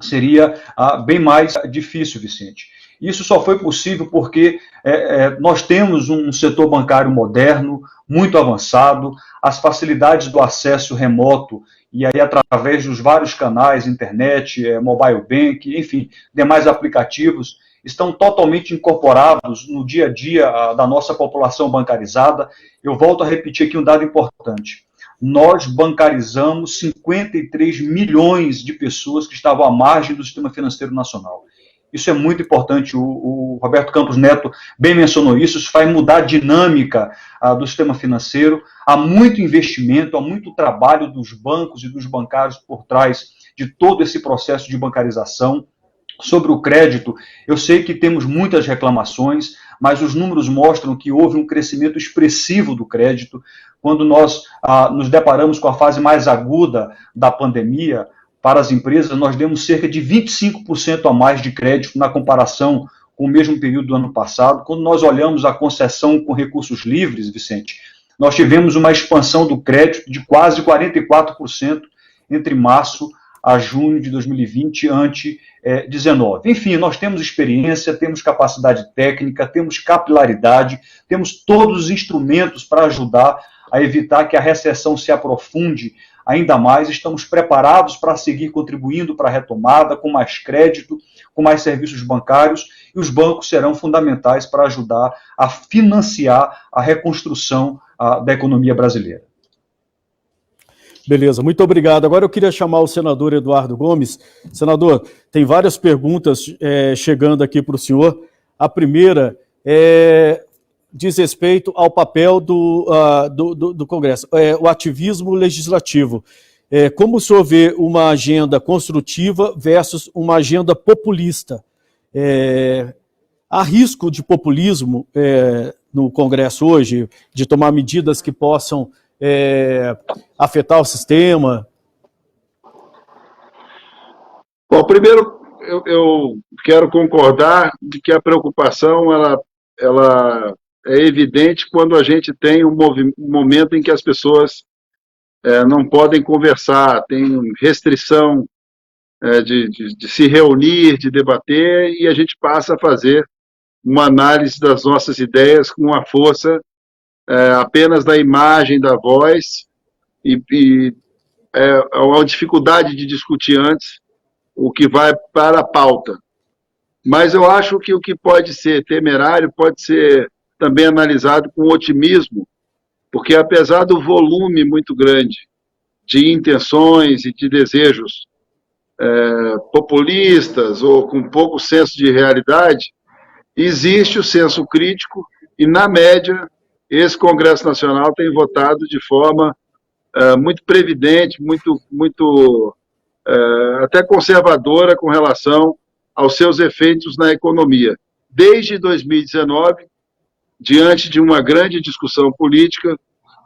seria bem mais difícil, Vicente. Isso só foi possível porque nós temos um setor bancário moderno, muito avançado, as facilidades do acesso remoto, e aí através dos vários canais, internet, mobile bank, enfim, demais aplicativos, estão totalmente incorporados no dia a dia da nossa população bancarizada. Eu volto a repetir aqui um dado importante. Nós bancarizamos 53 milhões de pessoas que estavam à margem do sistema financeiro nacional. Isso é muito importante, o Roberto Campos Neto bem mencionou isso, isso vai mudar a dinâmica do sistema financeiro. Há muito investimento, há muito trabalho dos bancos e dos bancários por trás de todo esse processo de bancarização. Sobre o crédito, eu sei que temos muitas reclamações, mas os números mostram que houve um crescimento expressivo do crédito. Quando nós nos deparamos com a fase mais aguda da pandemia, para as empresas, nós demos cerca de 25% a mais de crédito na comparação com o mesmo período do ano passado. Quando nós olhamos a concessão com recursos livres, Vicente, nós tivemos uma expansão do crédito de quase 44% entre março a junho de 2020 ante 19. Enfim, nós temos experiência, temos capacidade técnica, temos capilaridade, temos todos os instrumentos para ajudar a evitar que a recessão se aprofunde ainda mais. Estamos preparados para seguir contribuindo para a retomada, com mais crédito, com mais serviços bancários, e os bancos serão fundamentais para ajudar a financiar a reconstrução da economia brasileira. Beleza, muito obrigado. Agora eu queria chamar o senador Eduardo Gomes. Senador, tem várias perguntas chegando aqui para o senhor. A primeira diz respeito ao papel do Congresso, o ativismo legislativo. Como o senhor vê uma agenda construtiva versus uma agenda populista? Há risco de populismo no Congresso hoje, de tomar medidas que possam afetar o sistema? Bom, primeiro eu quero concordar de que a preocupação ela é evidente quando a gente tem um momento em que as pessoas não podem conversar, tem restrição de se reunir, de debater, e a gente passa a fazer uma análise das nossas ideias com a força apenas da imagem, da voz, e uma dificuldade de discutir antes o que vai para a pauta. Mas eu acho que o que pode ser temerário pode ser também analisado com otimismo, porque apesar do volume muito grande de intenções e de desejos populistas ou com pouco senso de realidade, existe o senso crítico e, na média, esse Congresso Nacional tem votado de forma muito previdente, muito até conservadora com relação aos seus efeitos na economia. Desde 2019, diante de uma grande discussão política,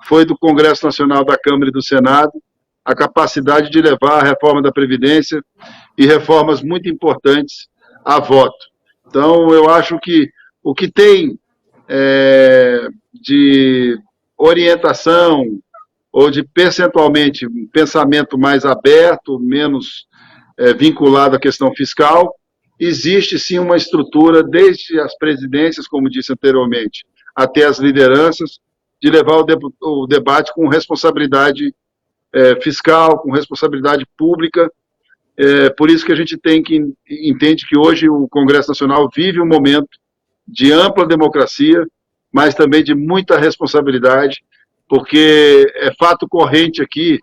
foi do Congresso Nacional, da Câmara e do Senado, a capacidade de levar a reforma da Previdência e reformas muito importantes a voto. Então, eu acho que o que tem de orientação ou de percentualmente um pensamento mais aberto, menos vinculado à questão fiscal, existe sim uma estrutura, desde as presidências, como disse anteriormente, até as lideranças, de levar o debate com responsabilidade fiscal, com responsabilidade pública. Por isso que a gente entende que hoje o Congresso Nacional vive um momento de ampla democracia, mas também de muita responsabilidade, porque é fato corrente aqui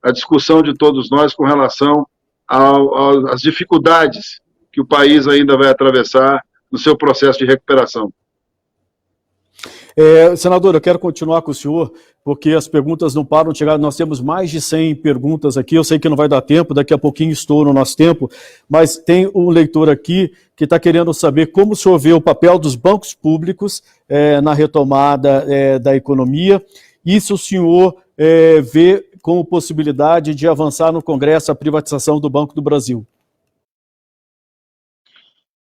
a discussão de todos nós com relação às dificuldades que o país ainda vai atravessar no seu processo de recuperação. Senador, eu quero continuar com o senhor, porque as perguntas não param de chegar. Nós temos mais de 100 perguntas aqui, eu sei que não vai dar tempo, daqui a pouquinho estoura o nosso tempo, mas tem um leitor aqui que está querendo saber como o senhor vê o papel dos bancos públicos na retomada da economia, e se o senhor vê como possibilidade de avançar no Congresso a privatização do Banco do Brasil.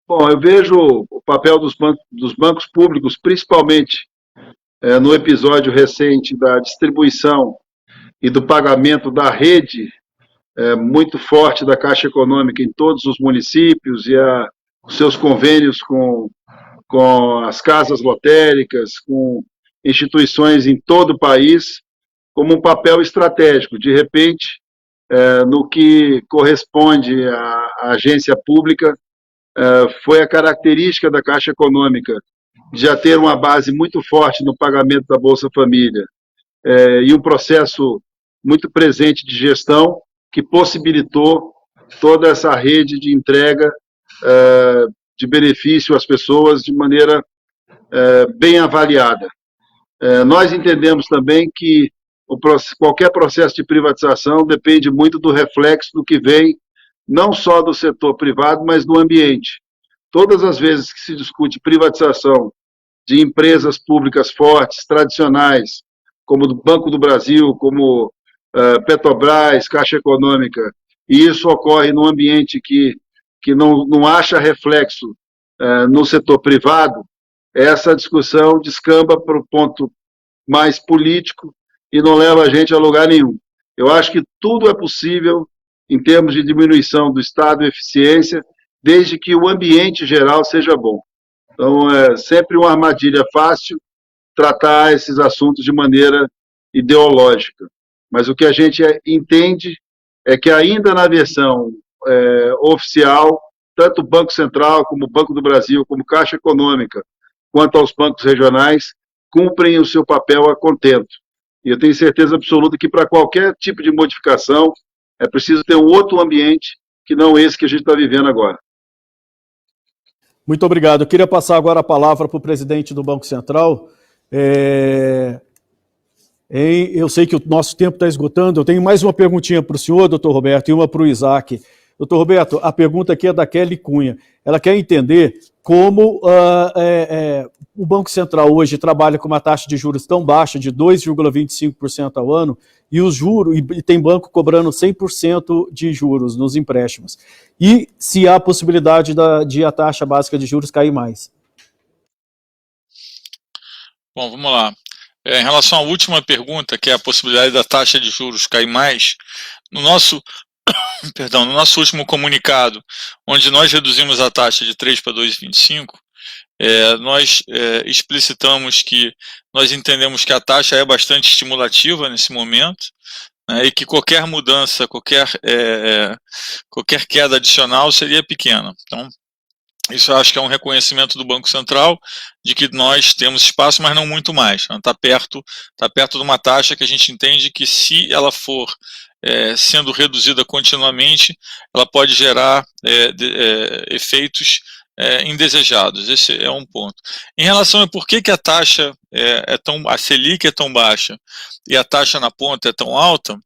Bom, eu vejo o papel dos bancos públicos, principalmente no episódio recente da distribuição e do pagamento da rede muito forte da Caixa Econômica em todos os municípios e os seus convênios com as casas lotéricas, com instituições em todo o país, como um papel estratégico. De repente, no que corresponde à agência pública, foi a característica da Caixa Econômica de já ter uma base muito forte no pagamento da Bolsa Família e um processo muito presente de gestão que possibilitou toda essa rede de entrega de benefício às pessoas de maneira bem avaliada. Nós entendemos também que qualquer processo de privatização depende muito do reflexo do que vem não só do setor privado, mas do ambiente. Todas as vezes que se discute privatização de empresas públicas fortes, tradicionais, como o Banco do Brasil, como Petrobras, Caixa Econômica, e isso ocorre num ambiente que não acha reflexo no setor privado, essa discussão descamba para o ponto mais político e não leva a gente a lugar nenhum. Eu acho que tudo é possível em termos de diminuição do estado de eficiência, desde que o ambiente geral seja bom. Então, é sempre uma armadilha fácil tratar esses assuntos de maneira ideológica. Mas o que a gente entende é que ainda na versão oficial, tanto o Banco Central, como o Banco do Brasil, como Caixa Econômica, quanto aos bancos regionais, cumprem o seu papel a contento. E eu tenho certeza absoluta que para qualquer tipo de modificação, é preciso ter um outro ambiente que não esse que a gente está vivendo agora. Muito obrigado. Eu queria passar agora a palavra para o presidente do Banco Central. Eu sei que o nosso tempo está esgotando. Eu tenho mais uma perguntinha para o senhor, doutor Roberto, e uma para o Isaac. Doutor Roberto, a pergunta aqui é da Kelly Cunha. Ela quer entender como o Banco Central hoje trabalha com uma taxa de juros tão baixa, de 2,25% ao ano, e os juros, e tem banco cobrando 100% de juros nos empréstimos. E se há possibilidade de a taxa básica de juros cair mais? Bom, vamos lá. Em relação à última pergunta, que é a possibilidade da taxa de juros cair mais, no nosso último comunicado, onde nós reduzimos a taxa de 3 para 2,25, nós explicitamos que nós entendemos que a taxa é bastante estimulativa nesse momento, né, e que qualquer mudança, qualquer queda adicional seria pequena. Então, isso eu acho que é um reconhecimento do Banco Central de que nós temos espaço, mas não muito mais. Está perto de uma taxa que a gente entende que, se ela for sendo reduzida continuamente, ela pode gerar efeitos indesejados. Esse é um ponto. Em relação a por que a taxa a Selic é tão baixa e a taxa na ponta é tão alta,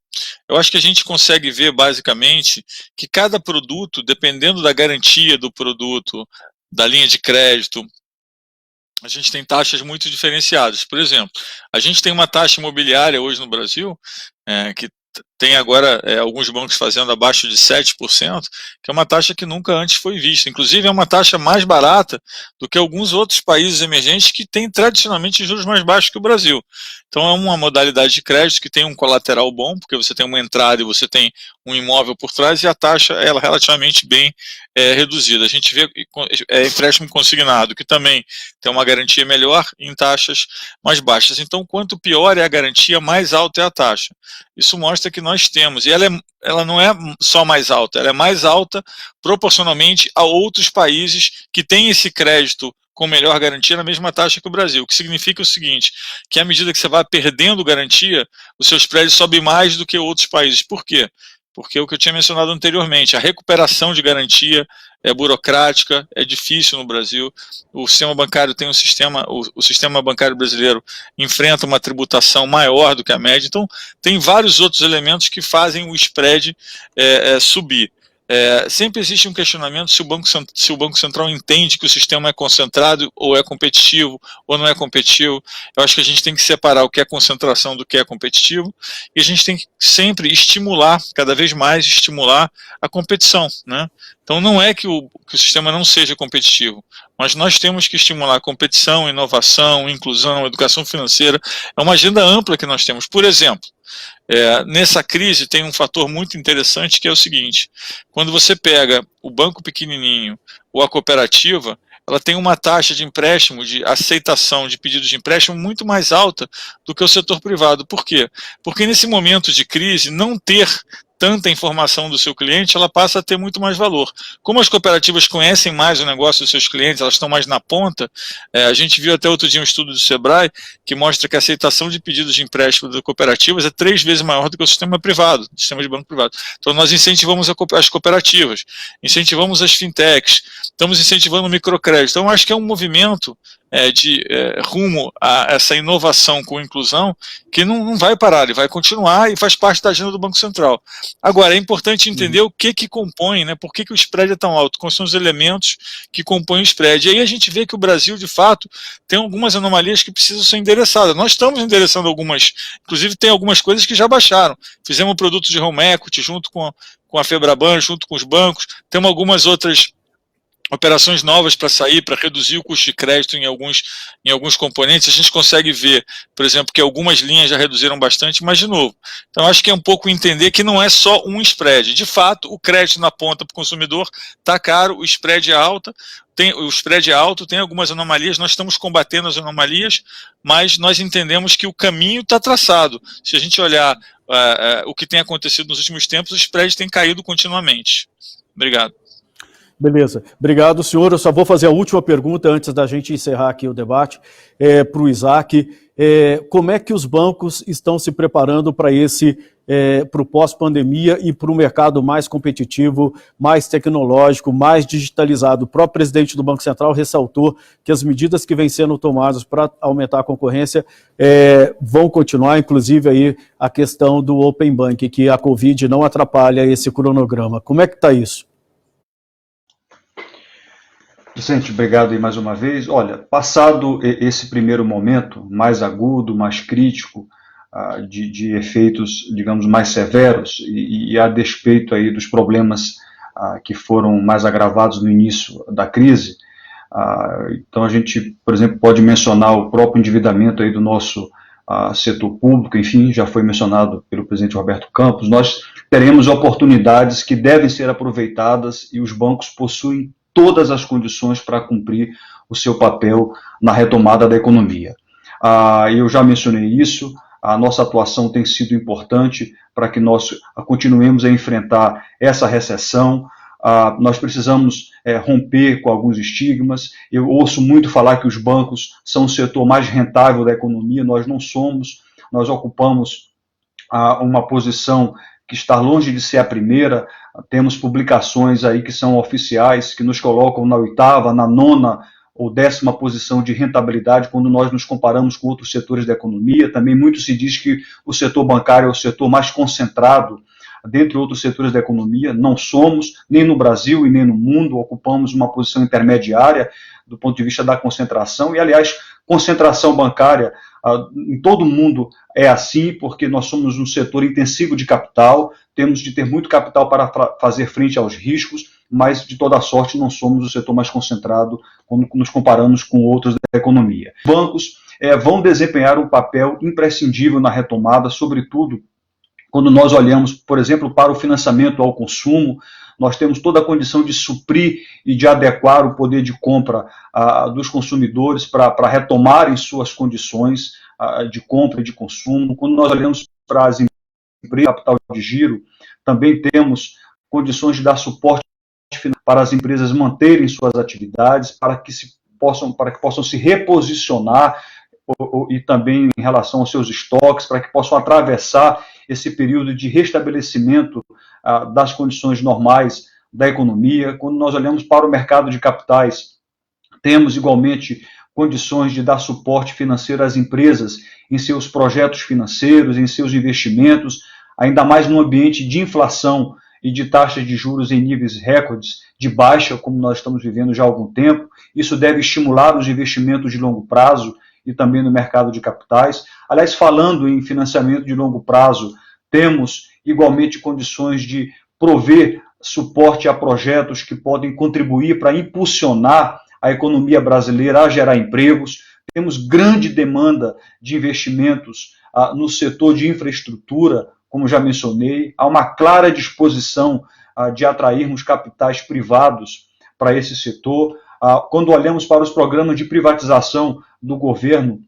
eu acho que a gente consegue ver basicamente que cada produto, dependendo da garantia do produto, da linha de crédito, a gente tem taxas muito diferenciadas. Por exemplo, a gente tem uma taxa imobiliária hoje no Brasil que tem agora alguns bancos fazendo abaixo de 7%, que é uma taxa que nunca antes foi vista. Inclusive é uma taxa mais barata do que alguns outros países emergentes que têm tradicionalmente juros mais baixos que o Brasil. Então é uma modalidade de crédito que tem um colateral bom, porque você tem uma entrada e você tem um imóvel por trás, e a taxa ela é relativamente bem reduzida. A gente vê empréstimo consignado, que também tem uma garantia melhor em taxas mais baixas. Então, quanto pior é a garantia, mais alta é a taxa. Isso mostra que nós temos, e ela não é só mais alta, ela é mais alta proporcionalmente a outros países que têm esse crédito com melhor garantia na mesma taxa que o Brasil, o que significa o seguinte, que à medida que você vai perdendo garantia, o seu spread sobe mais do que outros países. Por quê? Porque o que eu tinha mencionado anteriormente, a recuperação de garantia é burocrática, é difícil no Brasil, o sistema bancário tem o sistema bancário brasileiro enfrenta uma tributação maior do que a média, então tem vários outros elementos que fazem o spread subir. Sempre existe um questionamento se o Banco Central entende que o sistema é concentrado ou é competitivo ou não é competitivo. Eu acho que a gente tem que separar o que é concentração do que é competitivo, e a gente tem que sempre estimular, cada vez mais estimular a competição, né? Então não é que o sistema não seja competitivo, mas nós temos que estimular a competição, inovação, inclusão, educação financeira. É uma agenda ampla que nós temos. Por exemplo, nessa crise tem um fator muito interessante, que é o seguinte: quando você pega o banco pequenininho ou a cooperativa, ela tem uma taxa de empréstimo, de aceitação de pedidos de empréstimo muito mais alta do que o setor privado. Por quê? Porque nesse momento de crise, não ter tanta informação do seu cliente, ela passa a ter muito mais valor. Como as cooperativas conhecem mais o negócio dos seus clientes, elas estão mais na ponta, a gente viu até outro dia um estudo do Sebrae que mostra que a aceitação de pedidos de empréstimo das cooperativas é 3 vezes maior do que o sistema privado, o sistema de banco privado. Então nós incentivamos as cooperativas, incentivamos as fintechs, estamos incentivando o microcrédito. Então acho que é um movimento rumo a essa inovação com inclusão que não vai parar, ele vai continuar e faz parte da agenda do Banco Central. Agora, é importante entender o que compõe, né, por que o spread é tão alto, quais são os elementos que compõem o spread. E aí a gente vê que o Brasil, de fato, tem algumas anomalias que precisam ser endereçadas. Nós estamos endereçando algumas, inclusive tem algumas coisas que já baixaram. Fizemos um produto de home equity junto com a Febraban, junto com os bancos, temos algumas outras operações novas para sair, para reduzir o custo de crédito em alguns componentes. A gente consegue ver, por exemplo, que algumas linhas já reduziram bastante, mas de novo, então acho que é um pouco entender que não é só um spread. De fato, o crédito na ponta para o consumidor está caro, o spread é alto, tem algumas anomalias, nós estamos combatendo as anomalias, mas nós entendemos que o caminho está traçado. Se a gente olhar o que tem acontecido nos últimos tempos, o spread tem caído continuamente. Obrigado. Beleza. Obrigado, senhor. Eu só vou fazer a última pergunta antes da gente encerrar aqui o debate para o Isaac. Como é que os bancos estão se preparando para para o pós-pandemia e para o mercado mais competitivo, mais tecnológico, mais digitalizado? O próprio presidente do Banco Central ressaltou que as medidas que vêm sendo tomadas para aumentar a concorrência vão continuar, inclusive aí a questão do Open Bank, que a Covid não atrapalha esse cronograma. Como é que está isso? Vicente, obrigado aí mais uma vez. Olha, passado esse primeiro momento mais agudo, mais crítico, de efeitos, digamos, mais severos, e a despeito aí dos problemas que foram mais agravados no início da crise, então a gente, por exemplo, pode mencionar o próprio endividamento aí do nosso setor público, enfim, já foi mencionado pelo presidente Roberto Campos. Nós teremos oportunidades que devem ser aproveitadas e os bancos possuem todas as condições para cumprir o seu papel na retomada da economia. Eu já mencionei isso, a nossa atuação tem sido importante para que nós continuemos a enfrentar essa recessão. Nós precisamos romper com alguns estigmas. Eu ouço muito falar que os bancos são o setor mais rentável da economia, nós não somos, nós ocupamos uma posição que está longe de ser a primeira. Temos publicações aí que são oficiais, que nos colocam na 8ª, na 9ª ou 10ª posição de rentabilidade quando nós nos comparamos com outros setores da economia. Também muito se diz que o setor bancário é o setor mais concentrado dentre outros setores da economia. Não somos, nem no Brasil e nem no mundo, ocupamos uma posição intermediária do ponto de vista da concentração. E, aliás, concentração bancária Em todo mundo é assim, porque nós somos um setor intensivo de capital, temos de ter muito capital para fazer frente aos riscos, mas de toda sorte não somos o setor mais concentrado quando nos comparamos com outros da economia. Bancos vão desempenhar um papel imprescindível na retomada, sobretudo quando nós olhamos, por exemplo, para o financiamento ao consumo. Nós temos toda a condição de suprir e de adequar o poder de compra dos consumidores para retomarem suas condições de compra e de consumo. Quando nós olhamos para as empresas, capital de giro, também temos condições de dar suporte para as empresas manterem suas atividades, para que possam se reposicionar e também em relação aos seus estoques, para que possam atravessar esse período de restabelecimento das condições normais da economia. Quando nós olhamos para o mercado de capitais, temos igualmente condições de dar suporte financeiro às empresas em seus projetos financeiros, em seus investimentos, ainda mais num ambiente de inflação e de taxas de juros em níveis recordes de baixa, como nós estamos vivendo já há algum tempo. Isso deve estimular os investimentos de longo prazo e também no mercado de capitais. Aliás, falando em financiamento de longo prazo, temos igualmente condições de prover suporte a projetos que podem contribuir para impulsionar a economia brasileira a gerar empregos. Temos grande demanda de investimentos no setor de infraestrutura, como já mencionei. Há uma clara disposição de atrairmos capitais privados para esse setor. Quando olhamos para os programas de privatização do governo,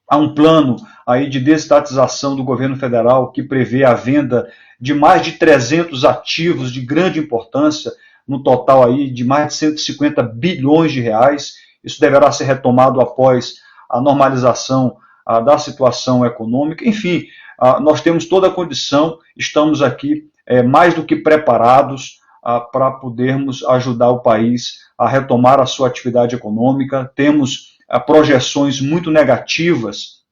há um plano aí de desestatização do governo federal que prevê a venda de mais de 300 ativos de grande importância, no total aí de mais de 150 bilhões de reais. Isso deverá ser retomado após a normalização da situação econômica. Enfim, nós temos toda a condição, estamos aqui mais do que preparados para podermos ajudar o país a retomar a sua atividade econômica. Temos projeções muito negativas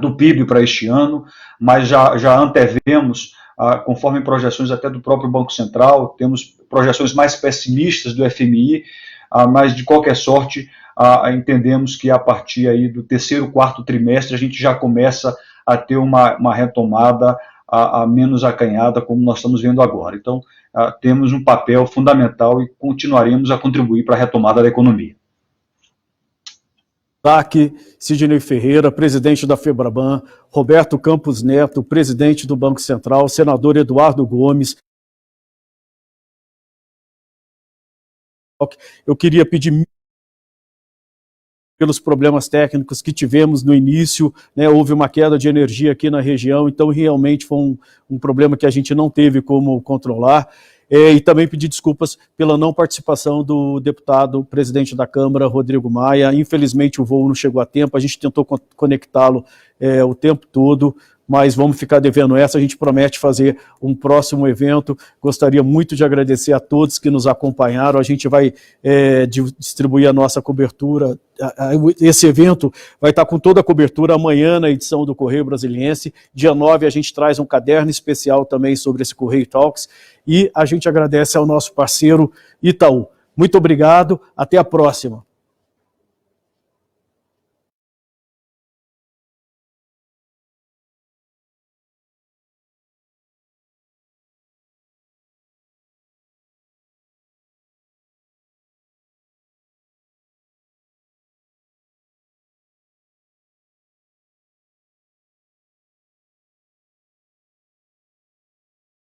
do PIB para este ano, mas já antevemos, conforme projeções até do próprio Banco Central, temos projeções mais pessimistas do FMI, mas de qualquer sorte entendemos que a partir aí do terceiro, quarto trimestre a gente já começa a ter uma retomada menos acanhada, como nós estamos vendo agora. Então, temos um papel fundamental e continuaremos a contribuir para a retomada da economia. Sidney Ferreira, presidente da FEBRABAN, Roberto Campos Neto, presidente do Banco Central, senador Eduardo Gomes. Eu queria pedir pelos problemas técnicos que tivemos no início, né, houve uma queda de energia aqui na região, então realmente foi um problema que a gente não teve como controlar. E também pedir desculpas pela não participação do deputado presidente da Câmara, Rodrigo Maia. Infelizmente o voo não chegou a tempo, a gente tentou conectá-lo o tempo todo, mas vamos ficar devendo essa. A gente promete fazer um próximo evento. Gostaria muito de agradecer a todos que nos acompanharam. A gente vai distribuir a nossa cobertura. Esse evento vai estar com toda a cobertura amanhã na edição do Correio Brasiliense. Dia 9 a gente traz um caderno especial também sobre esse Correio Talks. E a gente agradece ao nosso parceiro Itaú. Muito obrigado, até a próxima.